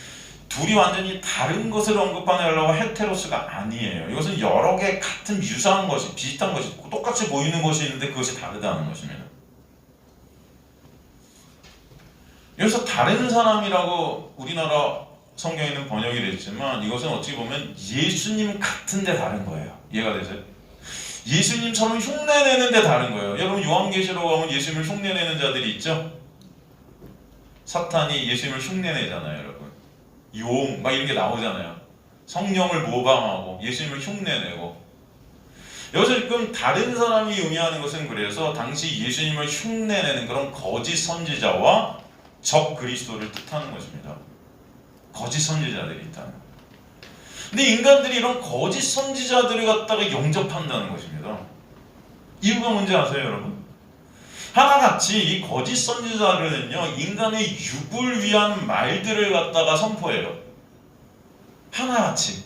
Speaker 1: 둘이 완전히 다른 것을 언급하는 헬라가 헤테로스가 아니에요. 이것은 여러 개 같은 유사한 것이, 비슷한 것이, 똑같이 보이는 것이 있는데 그것이 다르다는 것입니다. 여기서 다른 사람이라고 우리나라 성경에는 번역이 됐지만 이것은 어찌 보면 예수님 같은데 다른 거예요. 이해가 되세요? 예수님처럼 흉내내는데 다른 거예요. 여러분, 요한계시록 가면 예수님을 흉내내는 자들이 있죠? 사탄이 예수님을 흉내내잖아요, 여러분. 용, 막 이런 게 나오잖아요. 성령을 모방하고 예수님을 흉내내고. 여기서 지금 다른 사람이 의미하는 것은, 그래서 당시 예수님을 흉내내는 그런 거짓 선지자와 적 그리스도를 뜻하는 것입니다. 거짓 선지자들이 있다는 거예요. 근데 인간들이 이런 거짓 선지자들을 갖다가 영접한다는 것입니다. 이유가 뭔지 아세요, 여러분? 하나같이 이 거짓 선지자들은요, 인간의 육을 위한 말들을 갖다가 선포해요. 하나같이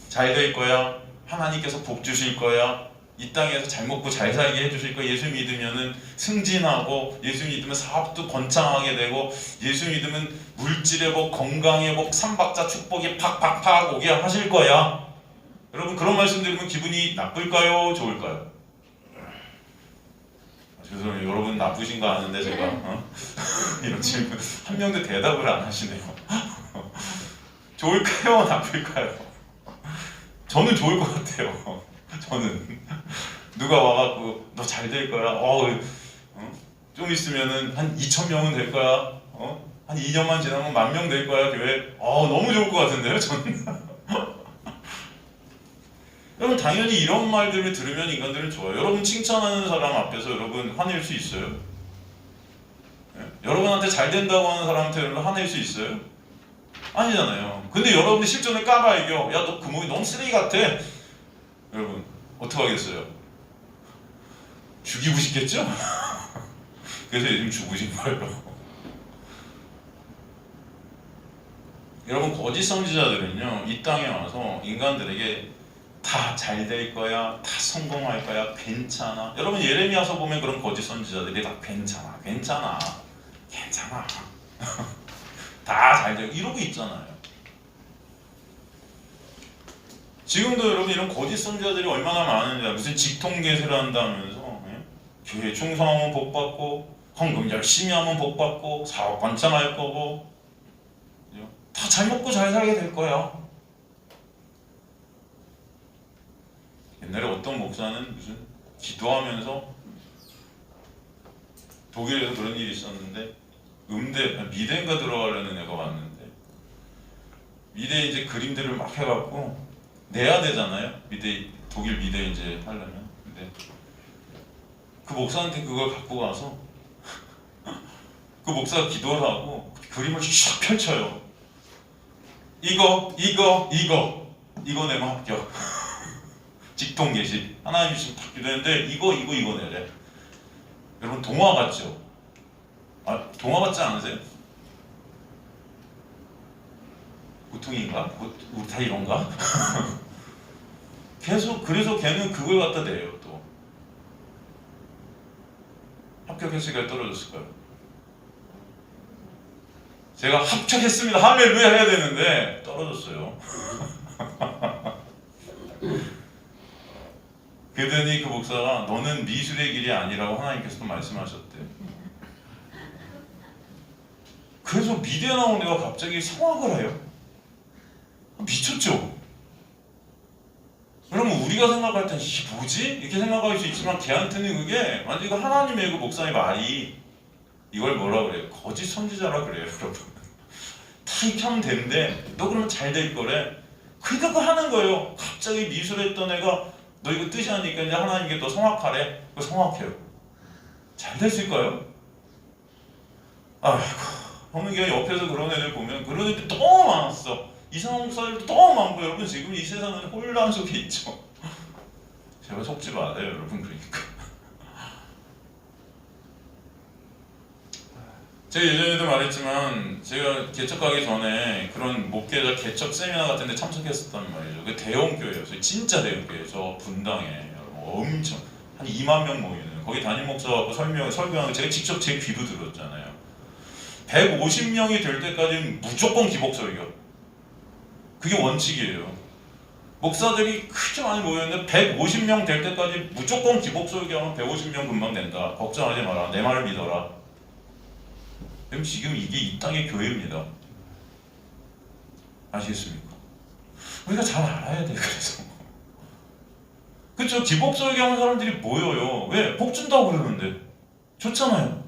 Speaker 1: 잘 될 거야, 하나님께서 복 주실 거야, 이 땅에서 잘 먹고 잘 살게 해주실 거야, 예수 믿으면은 승진하고, 예수 믿으면 사업도 번창하게 되고, 예수 믿으면 물질의 복, 건강의 복, 삼박자 축복이 팍팍팍 오게 하실 거야. 여러분, 그런 말씀 들으면 기분이 나쁠까요? 좋을까요? 죄송해요. 여러분 나쁘신 거 아는데 제가 이런 질문 한 명도 대답을 안 하시네요. 좋을까요? 나쁠까요? 저는 좋을 것 같아요. 저는 누가 와갖고 너 잘 될 거야. 좀 있으면은 한 2,000명은 될 거야. 한 2년만 지나면 10,000명 될 거야, 교회. 너무 좋을 것 같은데요, 저는. 여러분, 당연히 이런 말들을 들으면 인간들은 좋아요. 여러분 칭찬하는 사람 앞에서 여러분 화낼 수 있어요? 여러분한테 잘 된다고 하는 사람한테 여러분 화낼 수 있어요? 아니잖아요. 근데 여러분이 실전에 까봐 이겨. 야, 너 그 몸이 너무 쓰레기 같아. 여러분 어떻게 하겠어요? 죽이고 싶겠죠? 그래서 요즘 죽고 싶어요. 여러분 거짓 선지자들은요 이 땅에 와서 인간들에게 다 잘 될 거야, 다 성공할 거야, 괜찮아. 여러분 예레미야서 보면 그런 거짓 선지자들이 다 괜찮아, 괜찮아, 괜찮아, 다 잘 될 이러고 있잖아요. 지금도 여러분 이런 거짓 선지자들이 얼마나 많은지 무슨 직통계시를 한다면서 교회 충성하면 복 받고 헌금 열심히 하면 복 받고 사업 번창할 거고 다 잘 먹고 잘 살게 될 거야. 옛날에 어떤 목사는 무슨 기도하면서 독일에서 그런 일이 있었는데 미대인가 들어가려는 애가 왔는데 미대 이제 그림들을 막 해갖고 내야 되잖아요. 독일 미대 이제 하려면. 근데 그 목사한테 그걸 갖고 가서 그 목사가 기도를 하고 그림을 쫙 펼쳐요. 이거 내면 합격. 직통계시 하나님이 지금 딱 기도했는데 이거 내래. 여러분 동화 같죠? 동화 같지 않으세요? 보통인가? 우리 다 이런가? 계속 그래서 걔는 그걸 갖다 내요. 또 합격했으니까 떨어졌을 거예요. 제가 합격했습니다 할렐루야 해야 되는데 떨어졌어요. 그러더니 그 목사가 너는 미술의 길이 아니라고 하나님께서 말씀하셨대. 그래서 미대 나온 애가 갑자기 성악을 해요. 미쳤죠? 그러면 우리가 생각할 땐 이게 뭐지? 이렇게 생각할 수 있지만 걔한테는 그게 완전히 그 하나님의 그 목사의 말이 이걸 뭐라 그래요? 거짓 선지자라 그래요, 여러분. 다 이렇게 하면 되는데 너 그러면 잘 될 거래. 그러니까 그거 하는 거예요. 갑자기 미술했던 애가 너 이거 뜻이 하니까 이제 하나님께 너 성악하래. 그거 성악해요. 잘 됐을까요? 아이고, 형님이 옆에서 그런 애들 보면 그런 애들 너무 많았어. 이상한 목사들도 너무 많고 여러분 지금 이 세상은 혼란 속에 있죠. 제발 속지 마세요, 여러분. 그러니까. 제가 예전에도 말했지만 제가 개척하기 전에 그런 목회자 개척 세미나 같은 데 참석했었단 말이죠. 그 대형 교회였어요. 진짜 대형 교회. 저 분당에 엄청 한 2만 명 모이는 거기 담임 목사하고 설교하는 거 제가 직접 제 귀로 들었잖아요. 150명이 될 때까지는 무조건 기복 설교. 그게 원칙이에요. 목사들이 크게 많이 모였는데 150명 될 때까지 무조건 기복 설교하면 150명 금방 된다. 걱정하지 마라. 내 말을 믿어라. 그럼 지금 이게 이 땅의 교회입니다. 아시겠습니까? 우리가 잘 알아야 돼. 그래서 그쵸? 기복 설교하는 사람들이 모여요. 왜? 복 준다고 그러는데 좋잖아요.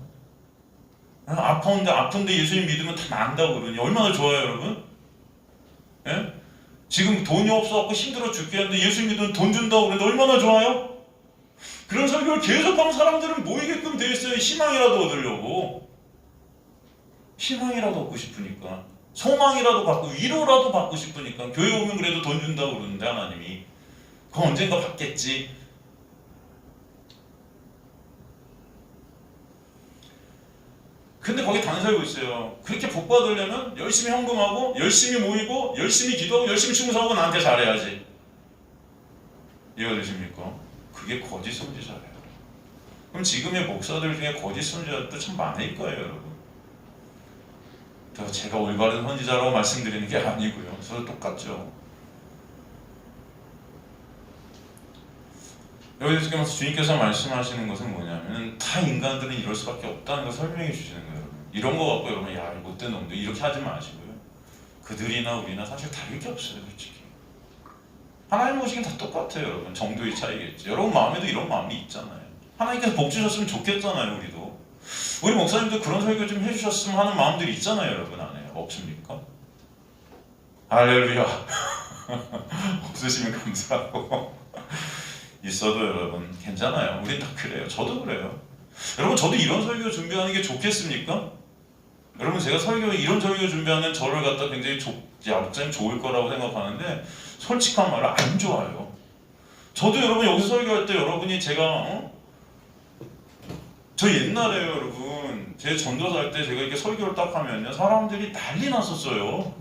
Speaker 1: 아픈데 예수님 믿으면 다 나은다고 그러니 얼마나 좋아요, 여러분? 예? 지금 돈이 없어갖고 힘들어 죽겠는데 예수님 믿으면 돈 준다고 그러는데 얼마나 좋아요? 그런 설교를 계속하면 사람들은 모이게끔 돼 있어요. 희망이라도 얻으려고. 희망이라도 얻고 싶으니까, 소망이라도 받고 위로라도 받고 싶으니까. 교회 오면 그래도 돈 준다고 그러는데 하나님이 그거 언젠가 받겠지. 근데 거기 단서고 있어요. 그렇게 복 받으려면 열심히 헌금하고 열심히 모이고 열심히 기도하고 열심히 충성하고 나한테 잘해야지. 이해가 되십니까? 그게 거짓 선지자예요. 그럼 지금의 목사들 중에 거짓 선지자도 참 많을 거예요, 여러분. 제가 올바른 선지자라고 말씀드리는 게 아니고요. 저도 똑같죠. 여기서 지금 주님께서 말씀하시는 것은 뭐냐면 다 인간들은 이럴 수밖에 없다는 걸 설명해 주시는 거예요. 여러분. 이런 거 갖고 여러분 야 못된 놈들 이렇게 하지 마시고요. 그들이나 우리나 사실 다를 게 없어요, 솔직히. 하나님 보시기엔 다 똑같아요, 여러분. 정도의 차이겠지. 여러분 마음에도 이런 마음이 있잖아요. 하나님께서 복 주셨으면 좋겠잖아요, 우리도. 우리 목사님도 그런 설교 좀 해주셨으면 하는 마음들이 있잖아요, 여러분 안에. 없습니까? 할렐루야. 없으시면 감사하고. 있어도 여러분 괜찮아요. 우린 다 그래요. 저도 그래요. 여러분 저도 이런 설교 준비하는 게 좋겠습니까? 여러분 제가 이런 설교 준비하는 저를 갖다 굉장히 목사님 좋을 거라고 생각하는데 솔직한 말로 안 좋아요. 저도 여러분 여기서 설교할 때 여러분이 제가 저 옛날에요 여러분 제 전도사 할 때 제가 이렇게 설교를 딱 하면요 사람들이 난리 났었어요.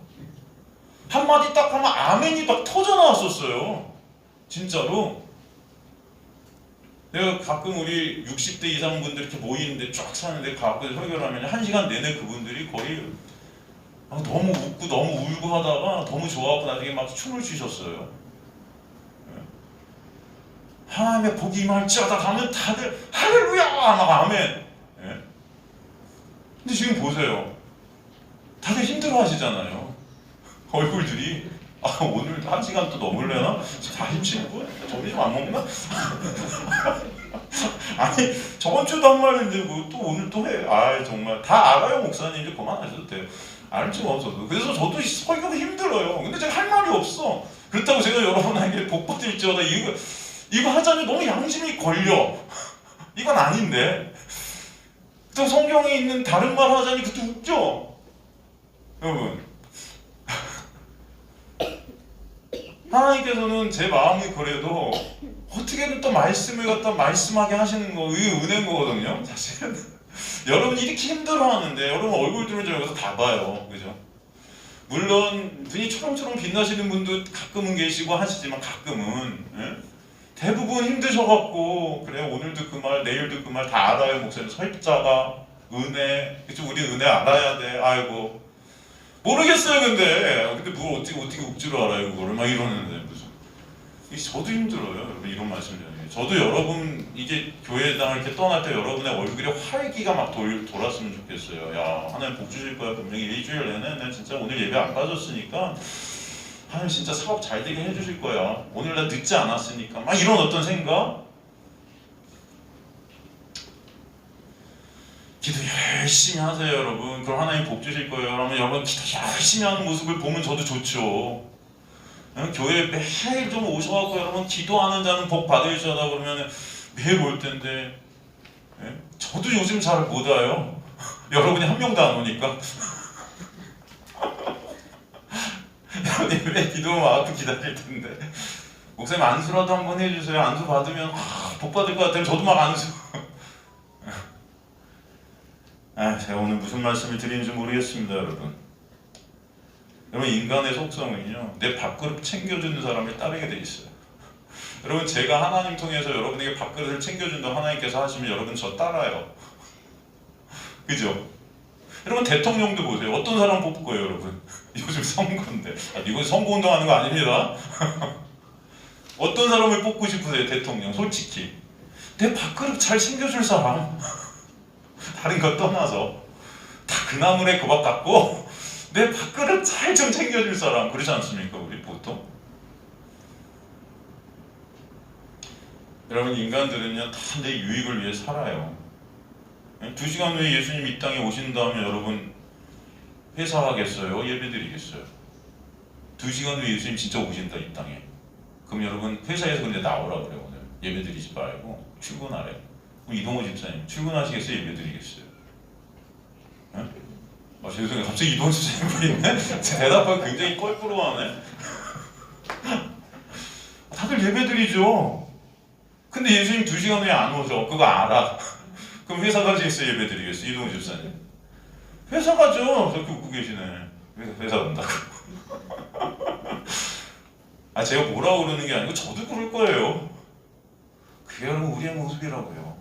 Speaker 1: 한마디 딱 하면 아멘이 막 터져 나왔었어요. 진짜로. 내가 가끔 우리 60대 이상 분들 이렇게 모이는데 쫙 사는데 가끔 설교를 하면 1시간 내내 그분들이 거의 너무 웃고 너무 울고 하다가 너무 좋아하고 나중에 막 춤을 추셨어요. 하나님의 복이 임할지어다 가면 다들 할렐루야 막 아멘. 근데 지금 보세요. 다들 힘들어 하시잖아요. 얼굴들이 오늘 1시간 또 넘을래나? 다 힘치는 거야? 점심 안 먹나? 아니 저번 주도 한 말인데 또 오늘 또 해. 정말 다 알아요 목사님. 이제 그만하셔도 돼요. 알지 없어도. 그래서 저도 설교가 힘들어요. 근데 제가 할 말이 없어. 그렇다고 제가 여러분에게 복 받을지어다 이거 하자니 너무 양심이 걸려. 이건 아닌데 또 성경에 있는 다른 말 하자니 그것도 웃겨. 여러분 하나님께서는 제 마음이 그래도 어떻게든 또 말씀을 갖다 말씀하게 하시는 거 이게 은혜인 거거든요. 사실은 여러분이 이렇게 힘들어하는데 여러분 얼굴들은 저 여기서 다 봐요. 그죠? 물론 눈이 초롱초롱 빛나시는 분도 가끔은 계시고 하시지만 가끔은 대부분 힘드셔갖고 그래 오늘도 그 말 내일도 그 말 다 알아요. 목사님 설자가 은혜 그쵸? 우리 은혜 알아야 돼. 아이고 모르겠어요. 근데 뭘 어떻게 웃지를 알아요 그거를 막 이러는데 무슨 저도 힘들어요. 여러분 이런 말씀 드리는 저도 여러분 이게 교회당 이렇게 떠날 때 여러분의 얼굴에 활기가 막 돌았으면 좋겠어요. 야 하나님 복 주실 거야. 분명히 일주일 내내 나 진짜 오늘 예배 안 가졌으니까 하나님 진짜 사업 잘 되게 해주실 거야. 오늘 나 늦지 않았으니까 막 이런 어떤 생각. 기도 열심히 하세요 여러분. 그럼 하나님 복 주실 거예요. 그러면 여러분 기도 열심히 하는 모습을 보면 저도 좋죠. 교회에 매일 좀 오셔갖고 여러분 기도하는 자는 복 받으시다 그러면 매일 올 텐데 저도 요즘 잘 못 와요. 여러분이 한 명도 안 오니까. 여러분이 왜 기도만 와갖고 기다릴 텐데 목사님 안수라도 한번 해주세요. 안수 받으면 복 받을 것 같아요. 저도 막 안수. 제가 오늘 무슨 말씀을 드리는지 모르겠습니다 여러분. 여러분 인간의 속성은요 내 밥그릇 챙겨주는 사람을 따르게 돼 있어요. 여러분 제가 하나님 통해서 여러분에게 밥그릇을 챙겨준다고 하나님께서 하시면 여러분 저 따라요. 그죠? 여러분 대통령도 보세요. 어떤 사람 뽑을 거예요 여러분? 요즘 선거인데 이건 선거운동 하는 거 아닙니다. 어떤 사람을 뽑고 싶으세요 대통령? 솔직히 내 밥그릇 잘 챙겨줄 사람. 다른 거 떠나서 다 그 나물에 그 밥 같고 내 밥그릇 잘 좀 챙겨줄 사람. 그렇지 않습니까 우리 보통? 여러분 인간들은요 다 내 유익을 위해 살아요. 2시간 후에 예수님 이 땅에 오신 다음에 여러분 회사 하겠어요? 예배드리겠어요? 2시간 후에 예수님 진짜 오신다 이 땅에. 그럼 여러분 회사에서 근데 나오라 그래요. 오늘 예배드리지 말고 출근하래. 그럼 이동호 집사님 출근하시겠어요? 예배드리겠어요? 죄송해요. 갑자기 이동호 집사님 있네? 대답하기 굉장히 껄끄러워하네. 다들 예배드리죠. 근데 예수님 2시간 후에 안 오죠. 그거 알아. 그럼 회사 가시겠어요? 예배드리겠어요? 이동호 집사님 회사 가죠. 저렇게 웃고 계시네. 회사 간다고. 제가 뭐라고 그러는 게 아니고 저도 그럴 거예요. 그게 여러분 우리의 모습이라고요.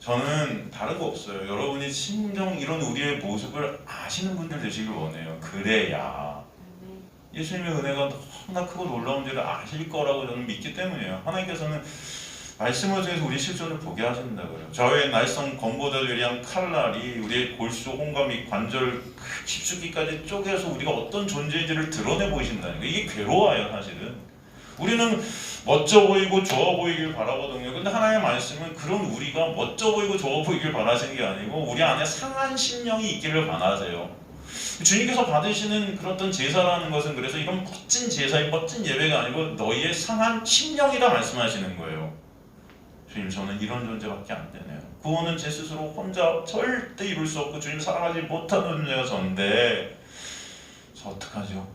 Speaker 1: 저는 다른 거 없어요. 여러분이 진정 이런 우리의 모습을 아시는 분들 되시길 원해요. 그래야 예수님의 은혜가 너무나 크고 놀라운지를 아실 거라고 저는 믿기 때문이에요. 하나님께서는 말씀을 통해서 우리 실존을 보게 하신다고요. 저의 날성 검보다 예리한 칼날이 우리의 골수, 홍과 및 관절 깊숙이까지 쪼개서 우리가 어떤 존재인지를 드러내 보이신다는 거예요. 이게 괴로워요 사실은. 우리는 멋져 보이고 좋아 보이길 바라거든요. 근데 하나님의 말씀은 그런 우리가 멋져 보이고 좋아 보이길 바라시는 게 아니고 우리 안에 상한 심령이 있기를 바라세요. 주님께서 받으시는 그런 어떤 제사라는 것은 그래서 이런 멋진 제사의 멋진 예배가 아니고 너희의 상한 심령이라 말씀하시는 거예요. 주님, 저는 이런 존재밖에 안 되네요. 구원은 제 스스로 혼자 절대 이룰 수 없고 주님 사랑하지 못하는 존재가 저인데 저 어떡하죠?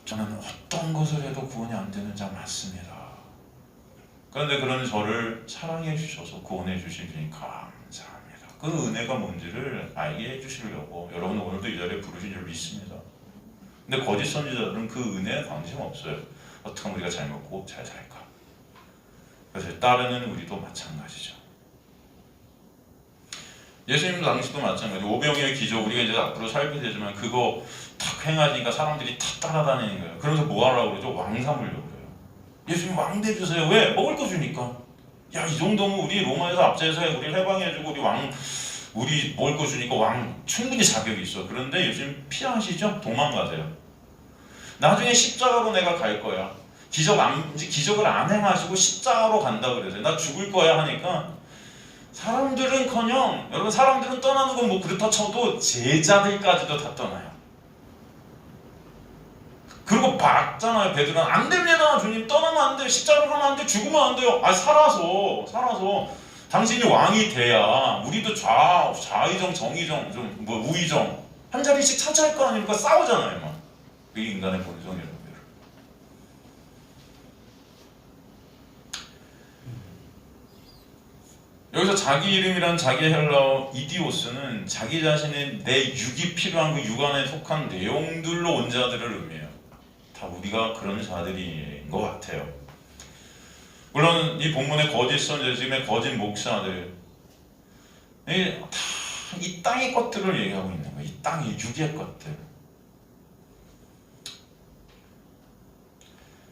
Speaker 1: 저는 어떤 것을 해도 구원이 안 되는 자 맞습니다. 그런데 그런 저를 사랑해 주셔서 구원해 주신 주님 감사합니다. 그 은혜가 뭔지를 알게 해주시려고 여러분 오늘도 이 자리에 부르신 줄 믿습니다. 근데 거짓 선지자들은 그 은혜에 관심 없어요. 어떻게 하면 우리가 잘 먹고 잘 살까? 그래서 따르는 우리도 마찬가지죠. 예수님 당시도 마찬가지. 오병이어의 기적 우리가 이제 앞으로 살게 되지만 그거 탁 행하니까 사람들이 다 따라다니는 거예요. 그러면서 뭐 하라고 그러죠? 왕 삼으려고 그래요. 예수님 왕 돼주세요. 왜? 먹을 거 주니까. 야, 이 정도면 우리 로마에서 앞제에서 우리 해방해주고 우리 먹을 거 주니까 왕 충분히 자격이 있어. 그런데 예수님 피하시죠? 도망가세요. 나중에 십자가로 내가 갈 거야. 기적을 안 행하시고 십자가로 간다 그러세요. 나 죽을 거야 하니까 사람들은커녕, 여러분 사람들은 떠나는 건 뭐 그렇다 쳐도 제자들까지도 다 떠나요. 그리고 막잖아요. 베드로는 안 됩니다. 주님 떠나면 안 돼요. 십자가로 가면 안 돼요. 죽으면 안 돼요. 살아서 당신이 왕이 돼야 우리도 좌의정, 정의정, 우의정 한 자리씩 차지할 거 아닙니까? 싸우잖아요. 막. 그게 인간의 본성이라고요. 여기서 자기 이름이란 자기 헬라어 이디오스는 자기 자신의 내 육이 필요한 그 육안에 속한 내용들로 온 자들을 의미해요. 다 우리가 그런 자들인 것 같아요. 물론 이 본문의 거짓 선지자의 거짓 목사들 다 이 땅의 것들을 얘기하고 있는 거예요. 이 땅의 육의 것들.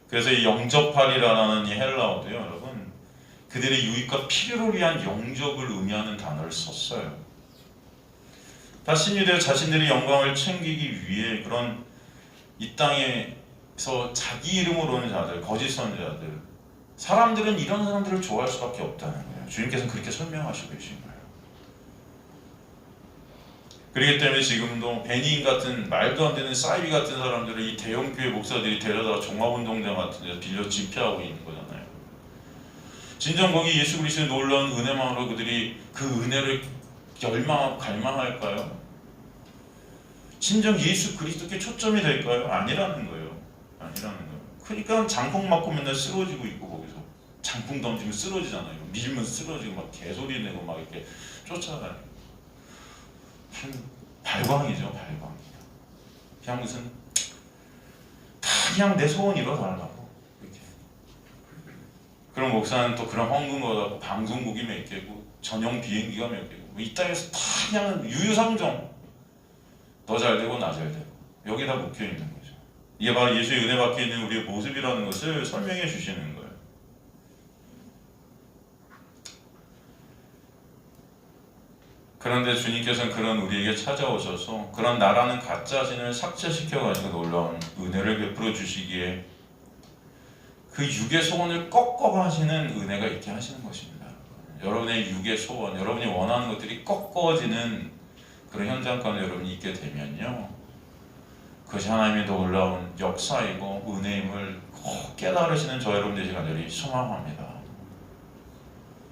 Speaker 1: 그래서 이 영접하리라는 이 헬라어도요, 여러분 그들의 유익과 필요를 위한 영접을 의미하는 단어를 썼어요. 다 신유되어 자신들의 영광을 챙기기 위해 그런 이 땅에서 자기 이름으로 오는 자들, 거짓 선지자들, 사람들은 이런 사람들을 좋아할 수밖에 없다는 거예요. 주님께서는 그렇게 설명하시고 계신 거예요. 그렇기 때문에 지금도 베니인 같은 말도 안 되는 사이비 같은 사람들을 이 대형교회 목사들이 데려다가 종합운동장 같은 데서 빌려 집회하고 있는 거잖아요. 진정 거기 예수 그리스도의 놀라운 은혜만으로 그들이 그 은혜를 열망하고 갈망할까요? 진정 예수 그리스도께 초점이 될까요? 아니라는 거예요. 그러니까 장풍 맞고 맨날 쓰러지고 있고 거기서 장풍 던지면 쓰러지잖아요. 밀면 쓰러지고 막 개소리 내고 막 이렇게 쫓아가요. 발광이죠, 발광. 그냥 무슨 다 그냥 내 소원 이뤄달라고 이렇게. 그런 목사는 또 그런 헝근 거 갖고 방송국이 몇 개고 전용 비행기가 몇 개고 뭐 이 땅에서 다 그냥 유유상종. 너 잘 되고 나 잘 되고 여기다 묶여 있는 거죠. 이게 바로 예수의 은혜 밖에 있는 우리의 모습이라는 것을 설명해 주시는 거예요. 그런데 주님께서는 그런 우리에게 찾아오셔서 그런 나라는 가짜 신을 삭제시켜가지고 놀라운 은혜를 베풀어 주시기에 그 육의 소원을 꺾어가시는 은혜가 있게 하시는 것입니다. 여러분의 육의 소원, 여러분이 원하는 것들이 꺾어지는 그런 현장 가운데 여러분이 있게 되면요, 그것이 하나님의 놀라운 역사이고 은혜임을 꼭 깨달으시는 저 여러분 되시길 간절히 소망합니다.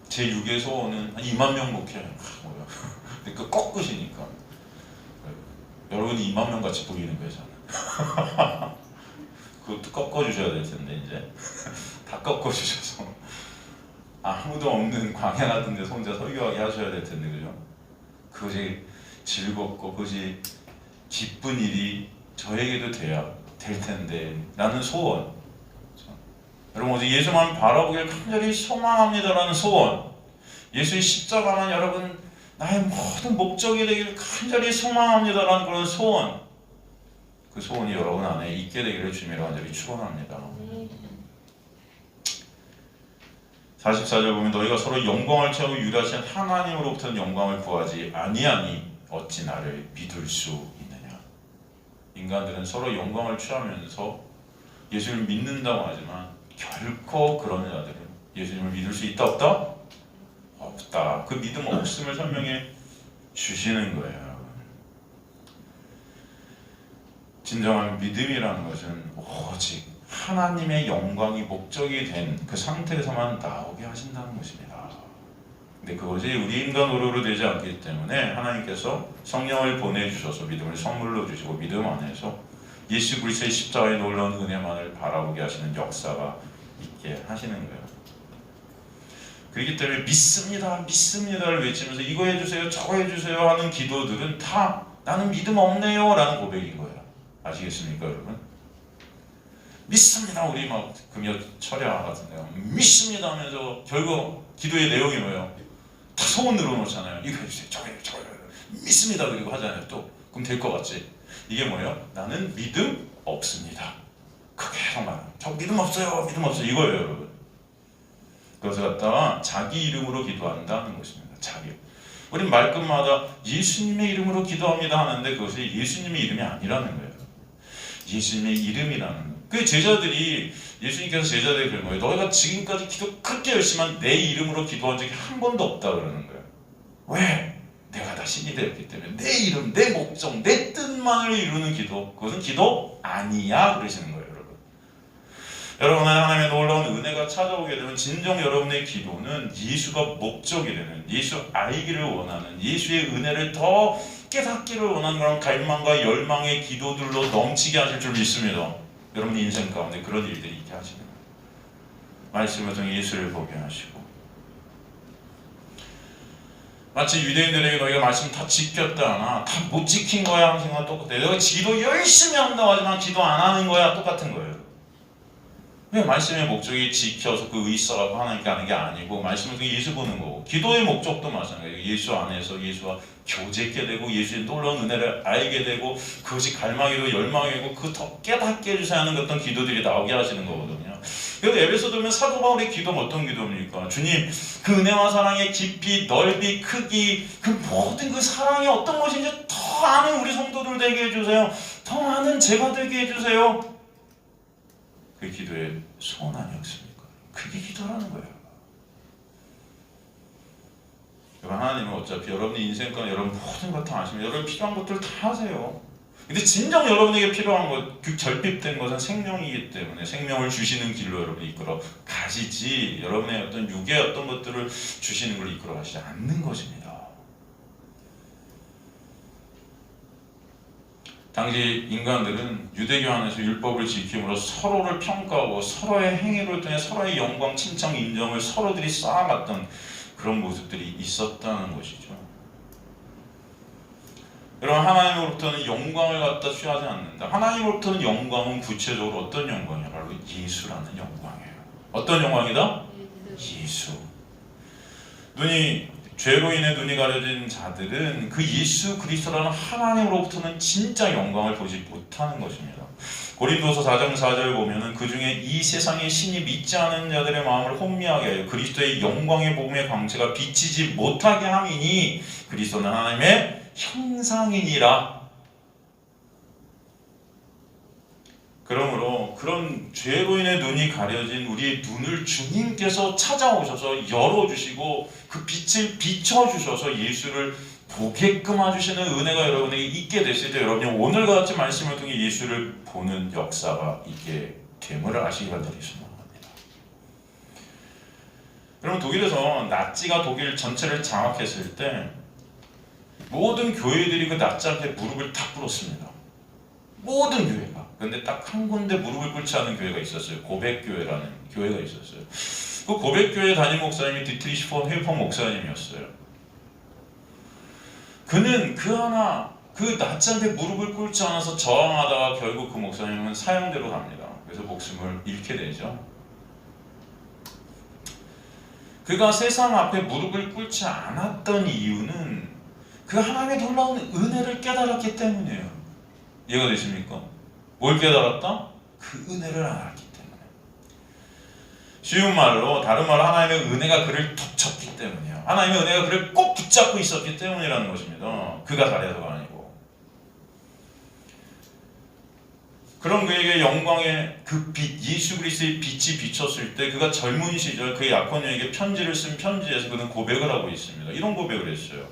Speaker 1: 제 육의 소원은 한 2만 명 목회해요. 근데 그 꺾으시니까 여러분이 2만 명 같이 보이는 거잖아요. 그것도 꺾어주셔야 될 텐데 이제 다 꺾어주셔서 아무도 없는 광야 같은 데서 혼자 설교하게 하셔야 될 텐데, 그죠? 그것이 즐겁고 그것이 기쁜 일이 저에게도 돼야 될 텐데 라는 소원. 여러분 어제 예수만 바라보길 간절히 소망합니다라는 소원. 예수의 십자가만 여러분 나의 모든 목적이 되기를 간절히 소망합니다라는 그런 소원. 그 소원이 여러분 안에 있게 되기를 주님으로 간절히 축원합니다. 44절 보면 너희가 서로 영광을 채우고 유일하신 하나님으로부터는 영광을 구하지 아니하니 어찌 나를 믿을 수 있느냐. 인간들은 서로 영광을 취하면서 예수를 믿는다고 하지만 결코 그런 자들은 예수님을 믿을 수 있다 없다? 없다. 그 믿음 없음을 설명해 주시는 거예요. 진정한 믿음이라는 것은 오직 하나님의 영광이 목적이 된 그 상태에서만 나오게 하신다는 것입니다. 근데 그것이 우리 인간 노력으로 되지 않기 때문에 하나님께서 성령을 보내주셔서 믿음을 선물로 주시고 믿음 안에서 예수 그리스도의 십자가의 놀라운 은혜만을 바라보게 하시는 역사가 있게 하시는 거예요. 그렇기 때문에 믿습니다, 믿습니다를 외치면서 이거 해주세요, 저거 해주세요 하는 기도들은 다 나는 믿음 없네요 라는 고백인 거예요. 아시겠습니까 여러분? 믿습니다. 우리 막 금요 철야 같은데요. 믿습니다 하면서 결국 기도의 내용이 뭐예요? 다 소원 늘어놓잖아요. 이거 해주세요, 저거 해주세요, 저거 해주세요. 믿습니다 그리고 하잖아요. 또 그럼 될 것 같지? 이게 뭐예요? 나는 믿음 없습니다. 그게 정말 저 믿음 없어요, 믿음 없어요 이거예요 여러분. 그것을 갖다가 자기 이름으로 기도한다는 것입니다. 자기. 우린 말끝마다 예수님의 이름으로 기도합니다 하는데 그것이 예수님의 이름이 아니라는 거예요. 예수님의 이름이라는 거예요. 그 제자들이 예수님께서 제자들에게 그런 거예요. 너희가 지금까지 기도 그렇게 열심히 한 내 이름으로 기도한 적이 한 번도 없다 그러는 거예요. 왜? 내가 다 신이 되었기 때문에 내 이름, 내 목적, 내 뜻만을 이루는 기도 그것은 기도 아니야 그러시는 거예요. 여러분 하나님의 놀라운 은혜가 찾아오게 되면 진정 여러분의 기도는 예수가 목적이 되는, 예수 알기를 원하는, 예수의 은혜를 더 깨닫기를 원하는 그런 갈망과 열망의 기도들로 넘치게 하실 줄 믿습니다. 여러분 인생 가운데 그런 일들이 있게 하시는 거예요. 말씀을 통해 예수를 보게 하시고 마치 유대인들에게 너희가 말씀 다 지켰다 하나 다 못 지킨 거야 하는 생각과 똑같아요. 너희가 기도 열심히 한다고 하지만 기도 안 하는 거야 똑같은 거예요. 왜? 말씀의 목적이 지켜서 그 의사하고 하나님께 하는 게 아니고 말씀을 통해 예수 보는 거고 기도의 목적도 마찬가지예요. 예수 안에서 예수와 교제하게 되고 예수의 놀라운 은혜를 알게 되고 그것이 갈망이고 열망이고 그 더 깨닫게 해주셔야 하는 어떤 기도들이 나오게 하시는 거거든요. 그래서 에베소 들면 사도 바울의 기도는 어떤 기도입니까? 주님 그 은혜와 사랑의 깊이 넓이 크기 그 모든 그 사랑이 어떤 것인지 더 아는 우리 성도들 되게 해주세요. 더 많은 제가 되게 해주세요. 그 기도의 소원 아니었습니까? 그게 기도라는 거예요. 여러분 하나님은 어차피 여러분의 인생과 여러분 모든 것 다 아시면 여러분 필요한 것들 다 하세요. 근데 진정 여러분에게 필요한 것, 그 결핍된 것은 생명이기 때문에 생명을 주시는 길로 여러분이 이끌어 가시지 여러분의 어떤 육의 어떤 것들을 주시는 걸 이끌어 가시지 않는 것입니다. 당시 인간들은 유대교 안에서 율법을 지킴으로 서로를 평가하고 서로의 행위를 통해 서로의 영광, 칭찬, 인정을 서로들이 쌓아갔던 그런 모습들이 있었다는 것이죠. 여러분 하나님으로부터는 영광을 갖다 취하지 않는다. 하나님으로부터는 영광은 구체적으로 어떤 영광이냐? 바로 예수라는 영광이에요. 어떤 영광이다? 예수. 죄로 인해 눈이 가려진 자들은 그 예수 그리스도라는 하나님으로부터는 진짜 영광을 보지 못하는 것입니다. 고린도서 4장 4절 보면은 그 중에 이 세상의 신이 믿지 않은 자들의 마음을 혼미하게 하여 그리스도의 영광의 복음의 광채가 비치지 못하게 함이니 그리스도는 하나님의 형상이니라. 그러므로 그런 죄로 인해 눈이 가려진 우리의 눈을 주님께서 찾아오셔서 열어주시고 그 빛을 비춰주셔서 예수를 보게끔 해주시는 은혜가 여러분에게 있게 됐을 때 여러분이 오늘과 같이 말씀을 통해 예수를 보는 역사가 있게 됨을 아시기 간절히 소망합니다. 여러분 독일에서 나치가 독일 전체를 장악했을 때 모든 교회들이 그 나치한테 무릎을 다 꿇었습니다. 모든 교회가. 그런데 딱 한 군데 무릎을 꿇지 않은 교회가 있었어요. 고백교회라는 교회가 있었어요. 그 고백교회 담임 목사님이 디트리시 폰 헬퍼 목사님이었어요. 그는 그 나치한테 무릎을 꿇지 않아서 저항하다가 결국 그 목사님은 사형대로 갑니다. 그래서 목숨을 잃게 되죠. 그가 세상 앞에 무릎을 꿇지 않았던 이유는 그 하나님의 놀라운 은혜를 깨달았기 때문이에요. 이해가 되십니까? 뭘 깨달았다? 그 은혜를 알았기 때문에. 쉬운 말로 다른 말로 하나님의 은혜가 그를 덮쳤기 때문이에요. 하나님의 은혜가 그를 꼭 붙잡고 있었기 때문이라는 것입니다. 그가 잘해서가 아니고. 그런 그에게 영광의 그 빛, 예수 그리스도의 빛이 비쳤을 때 그가 젊은 시절 그의 약혼녀에게 편지를 쓴 편지에서 그는 고백을 하고 있습니다. 이런 고백을 했어요.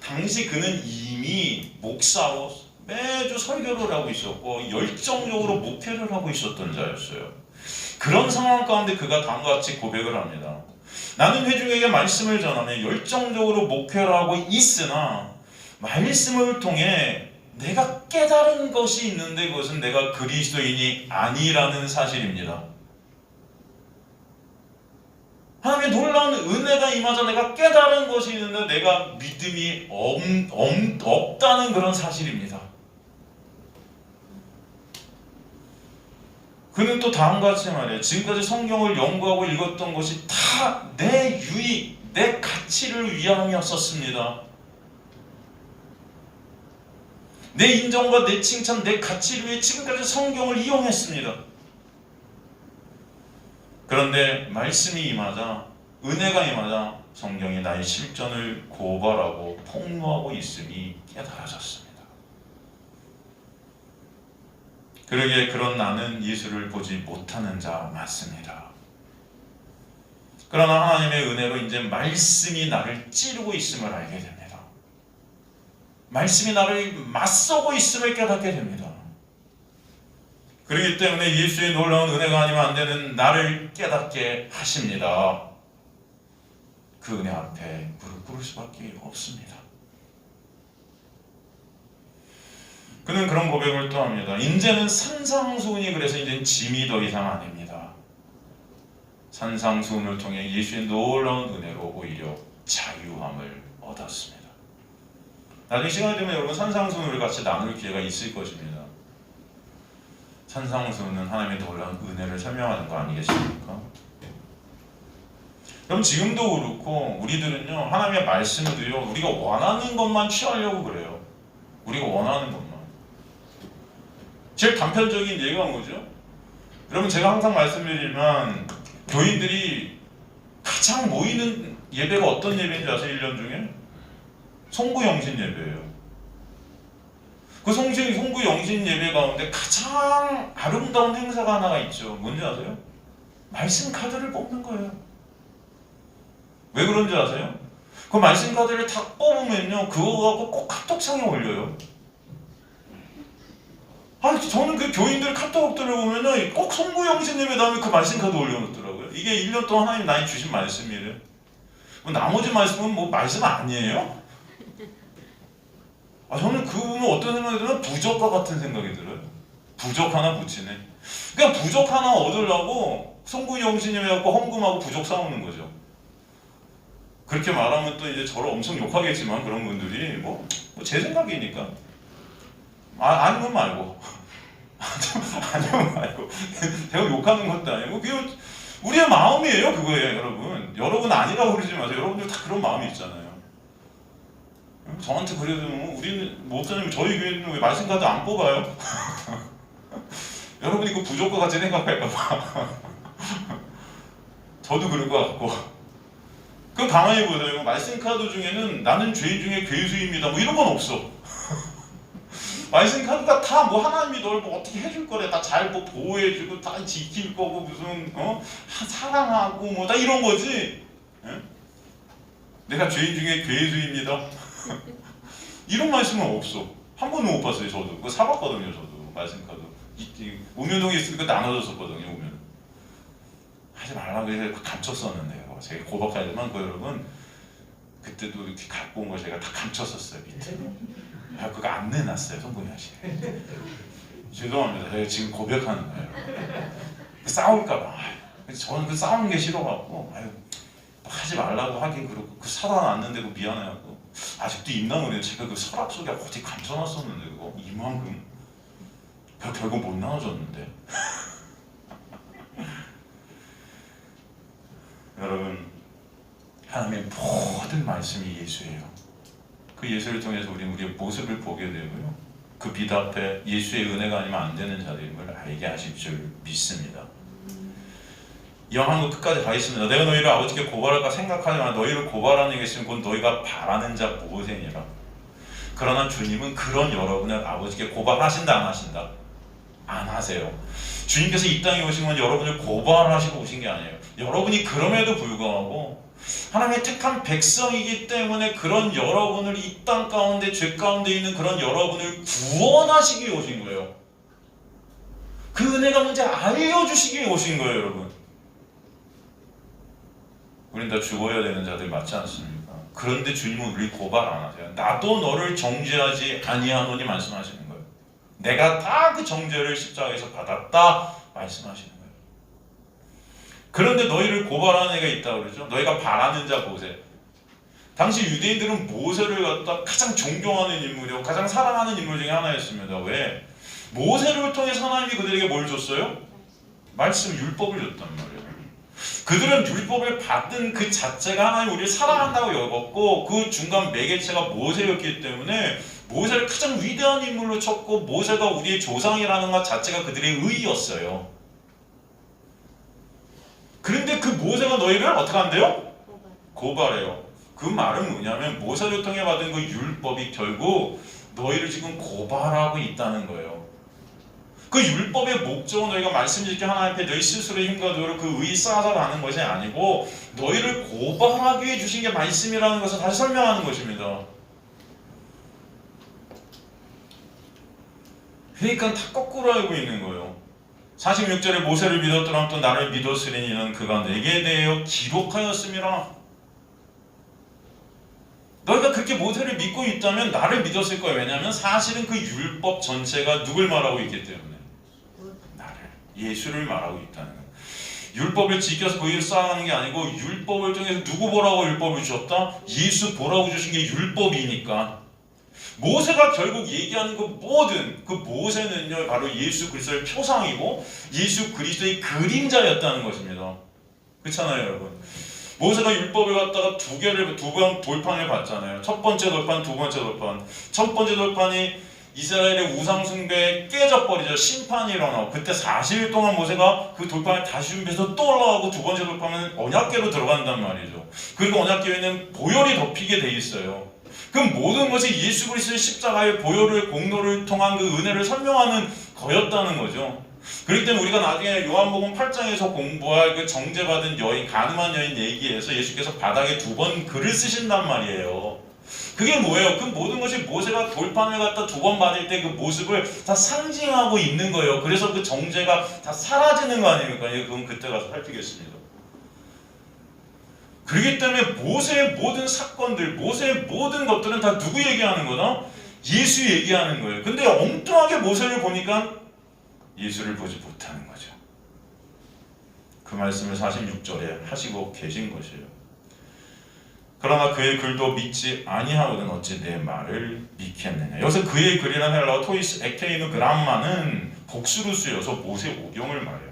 Speaker 1: 당시 그는 이미 목사로 매주 설교를 하고 있었고 열정적으로 목회를 하고 있었던 자였어요. 그런 상황 가운데 그가 다음과 같이 고백을 합니다. 나는 회중에게 말씀을 전하며 열정적으로 목회를 하고 있으나 말씀을 통해 내가 깨달은 것이 있는데 그것은 내가 그리스도인이 아니라는 사실입니다. 하나님의 놀라운 은혜가 임하자 내가 깨달은 것이 있는데 내가 믿음이 없다는 그런 사실입니다. 그는 또 다음과 같이 말해요. 지금까지 성경을 연구하고 읽었던 것이 다 내 유익, 내 가치를 위함이었었습니다. 내 인정과 내 칭찬, 내 가치를 위해 지금까지 성경을 이용했습니다. 그런데 말씀이 임하자, 은혜가 임하자 성경이 나의 실존을 고발하고 폭로하고 있음이 깨달아졌습니다. 그러기에 그런 나는 예수를 보지 못하는 자 맞습니다. 그러나 하나님의 은혜로 이제 말씀이 나를 찌르고 있음을 알게 됩니다. 말씀이 나를 맞서고 있음을 깨닫게 됩니다. 그렇기 때문에 예수의 놀라운 은혜가 아니면 안 되는 나를 깨닫게 하십니다. 그 은혜 앞에 무릎 꿇을 수밖에 없습니다. 그는 그런 고백을 또 합니다. 이제는 산상수훈이 그래서 이제는 짐이 더 이상 아닙니다. 산상수훈을 통해 예수의 놀라운 은혜로 오히려 자유함을 얻었습니다. 나중에 시간이 되면 여러분 산상수훈을 같이 나눌 기회가 있을 것입니다. 산상수훈은 하나님의 놀라운 은혜를 설명하는 거 아니겠습니까? 그럼 지금도 그렇고 우리들은요 하나님의 말씀을요 우리가 원하는 것만 취하려고 그래요. 우리가 원하는 것만. 제일 단편적인 예가 뭐죠? 여러분 제가 항상 말씀드리지만 교인들이 가장 모이는 예배가 어떤 예배인지 아세요? 1년 중에? 송구영신 예배예요. 그 송구영신 예배 가운데 가장 아름다운 행사가 하나가 있죠. 뭔지 아세요? 말씀 카드를 뽑는 거예요. 왜 그런지 아세요? 그 말씀 카드를 다 뽑으면요 그거 갖고 꼭 카톡창에 올려요. 아니 저는 그 교인들 카톡들을 보면요 꼭 송구영신 예배 다음에 그 말씀 카드 올려놓더라고요. 이게 1년 동안 하나님 나에게 주신 말씀이래요. 나머지 말씀은 뭐 말씀 아니에요? 저는 그 보면 어떤 생각이 들면 부적과 같은 생각이 들어요. 부적 하나 붙이네. 그냥 부적 하나 얻으려고 송구영신 예배 갖고 헌금하고 부적 싸우는 거죠. 그렇게 말하면 또 이제 저를 엄청 욕하겠지만 그런 분들이 뭐 제 생각이니까 아니면 말고 아니면 말고 제가 욕하는 것도 아니고 그게 우리의 마음이에요. 그거예요. 여러분 아니라고 그러지 마세요. 여러분들 다 그런 마음이 있잖아요. 저한테 그래도 우리는 목사님 저희 교회는 왜 말씀 카드 안 뽑아요? 여러분이 그 부족과 같이 생각할까봐 저도 그럴 것 같고. 그럼 가만히 보세요. 말씀 카드 중에는 나는 죄 중에 괴수입니다 뭐 이런 건 없어. 말씀 카드가 다 뭐 하나님이 널 뭐 어떻게 해줄 거래, 다 잘 뭐 보호해주고 다 지킬 거고 무슨 사랑하고 뭐 다 이런 거지. 예? 내가 죄인 중에 괴수입니다. 이런 말씀은 없어. 한 번도 못 봤어요. 저도 그거 사봤거든요. 저도 말씀 카드 우면동에 있으니까 나눠줬었거든요. 우면 하지 말라고 해서 감췄었는데요. 제가 고박하지만 그 여러분 그때도 이렇게 갖고 온 걸 제가 다 감췄었어요. 밑에. 그거 안 내놨어요. 송구영 씨. 죄송합니다. 제가 지금 고백하는 거예요. 싸울까봐. 저는 그 싸우는 게 싫어갖고 하지 말라고 하긴 그렇고 그 사다 놨는데도 미안해갖고 아직도 있나 모르겠는데 제가 그 서랍 속에 어디 감춰놨었는데 그거 이만큼 결국 못 나눠줬는데. 여러분 하나님의 모든 말씀이 예수예요. 그 예수를 통해서 우리는 우리의 모습을 보게 되고요. 그 빛 앞에 예수의 은혜가 아니면 안 되는 자들임을 알게 하실 줄 믿습니다. 이왕 한국 끝까지 가 있습니다. 내가 너희를 아버지께 고발할까 생각하지만 너희를 고발하는 게 있으면 곧 너희가 바라는 자 모세니라. 그러나 주님은 그런 여러분을 아버지께 고발하신다 안 하신다? 안 하세요. 주님께서 이 땅에 오신 건 여러분을 고발하시고 오신 게 아니에요. 여러분이 그럼에도 불구하고 하나님의 택한 백성이기 때문에 그런 여러분을 이 땅 가운데 죄 가운데 있는 그런 여러분을 구원하시기 위해 오신 거예요. 그 은혜가 뭔지 알려주시기 위해 오신 거예요, 여러분. 우린 다 죽어야 되는 자들 맞지 않습니까? 그런데 주님은 우리 고발 안 하세요. 나도 너를 정죄하지 아니하노니 말씀하시는 거예요. 내가 다 그 정죄를 십자가에서 받았다 말씀하시는 거예요. 그런데 너희를 고발하는 애가 있다고 그러죠. 너희가 바라는 자 모세. 당시 유대인들은 모세를 갖다 가장 존경하는 인물이고 가장 사랑하는 인물 중에 하나였습니다. 왜? 모세를 통해서 하나님이 그들에게 뭘 줬어요? 말씀, 율법을 줬단 말이에요. 그들은 율법을 받은 그 자체가 하나님 우리를 사랑한다고 여겼고 그 중간 매개체가 모세였기 때문에 모세를 가장 위대한 인물로 쳤고 모세가 우리의 조상이라는 것 자체가 그들의 의의였어요. 그런데 그 모세가 너희를 어떻게 한대요? 고발해요. 그 말은 뭐냐면 모세를 통해 받은 그 율법이 결국 너희를 지금 고발하고 있다는 거예요. 그 율법의 목적은 너희가 말씀 짓게 하나님 앞에 너희 스스로의 힘과 노력으로 그 의의 쌓아서 가는 것이 아니고 너희를 고발하기 위해 주신 게 말씀이라는 것을 다시 설명하는 것입니다. 그러니까 다 거꾸로 알고 있는 거예요. 46절에 모세를 믿었더라면 또 나를 믿었으리니 이는 그가 내게 대하여 기록하였음이라. 너희가 그렇게 모세를 믿고 있다면 나를 믿었을 거예요. 왜냐하면 사실은 그 율법 전체가 누굴 말하고 있기 때문에 나를, 예수를 말하고 있다는 거예요. 율법을 지켜서 그 일을 쌓아가는 게 아니고 율법을 통해서 누구 보라고 율법을 주셨다? 예수 보라고 주신 게 율법이니까. 모세가 결국 얘기하는 그 모든 그 모세는요 바로 예수 그리스도의 표상이고 예수 그리스도의 그림자였다는 것입니다. 그렇잖아요, 여러분. 모세가 율법을 갖다가 두 번 돌판을 받잖아요. 첫 번째 돌판, 두 번째 돌판. 첫 번째 돌판이 이스라엘의 우상 숭배에 깨져버리죠. 심판이 일어나고 그때 40일 동안 모세가 그 돌판을 다시 준비해서 또 올라가고 두 번째 돌판은 언약궤로 들어간단 말이죠. 그리고 언약궤에는 보혈이 덮이게 돼 있어요. 그럼 모든 것이 예수 그리스도의 십자가의 보혈의 공로를 통한 그 은혜를 설명하는 거였다는 거죠. 그렇기 때문에 우리가 나중에 요한복음 8장에서 공부할 그 정죄받은 여인, 가늠한 여인 얘기에서 예수께서 바닥에 2번 글을 쓰신단 말이에요. 그게 뭐예요? 그 모든 것이 모세가 돌판을 갖다 2번 받을 때 그 모습을 다 상징하고 있는 거예요. 그래서 그 정죄가 다 사라지는 거 아닙니까? 그건 그때 가서 살피겠습니다. 그렇기 때문에 모세의 모든 사건들, 모세의 모든 것들은 다 누구 얘기하는 거다? 예수 얘기하는 거예요. 근데 엉뚱하게 모세를 보니까 예수를 보지 못하는 거죠. 그 말씀을 46절에 하시고 계신 것이에요. 그러나 그의 글도 믿지 아니하거든 어찌 내 말을 믿겠느냐. 여기서 그의 글이라는 헬라어 토이스 에케이누 그람마는 복수루스여서 모세 오경을 말해요.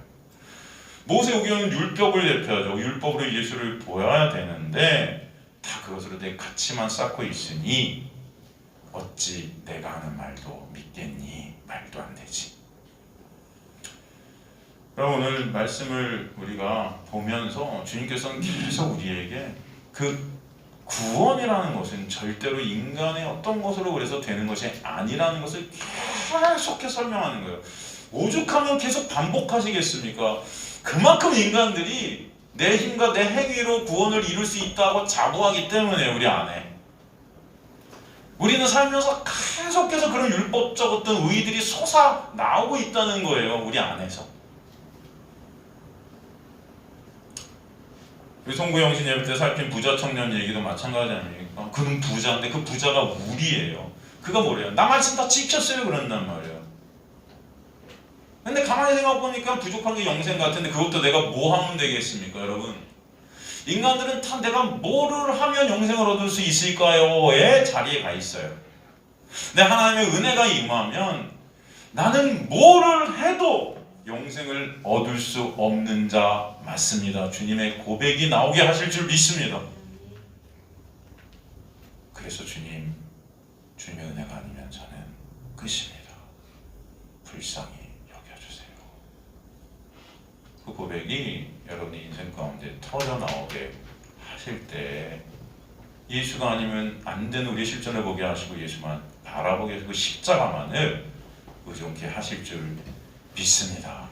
Speaker 1: 모세 오경은 율법을 대표하죠. 율법으로 예수를 보여야 되는데 다 그것으로 내 가치만 쌓고 있으니 어찌 내가 하는 말도 믿겠니? 말도 안 되지. 그럼 오늘 말씀을 우리가 보면서 주님께서는 계속 우리에게 그 구원이라는 것은 절대로 인간의 어떤 것으로 그래서 되는 것이 아니라는 것을 계속해서 설명하는 거예요. 오죽하면 계속 반복하시겠습니까? 그만큼 인간들이 내 힘과 내 행위로 구원을 이룰 수 있다고 자부하기 때문에 우리 안에 우리는 살면서 계속해서 그런 율법적 어떤 의들이 솟아 나오고 있다는 거예요. 우리 안에서. 우리 송구영신 예배 때 살핀 부자 청년 얘기도 마찬가지 아닙니까? 그는 부자인데 그 부자가 우리예요. 그가 뭐래요? 나 말씀 다 지켰어요 그런단 말이에요. 근데 가만히 생각해보니까 부족한 게 영생 같은데 그것도 내가 뭐 하면 되겠습니까 여러분? 인간들은 다 내가 뭐를 하면 영생을 얻을 수 있을까요?의 자리에 가 있어요. 근데 하나님의 은혜가 임하면 나는 뭐를 해도 영생을 얻을 수 없는 자 맞습니다. 주님의 고백이 나오게 하실 줄 믿습니다. 그래서 주님의 은혜가 아니면 저는 끝입니다. 불쌍히 여겨주세요. 그 고백이 여러분의 인생 가운데 터져나오게 하실 때 예수가 아니면 안 되는 우리의 실전을 보게 하시고 예수만 바라보게 하시고 십자가만을 의존케 하실 줄 믿습니다.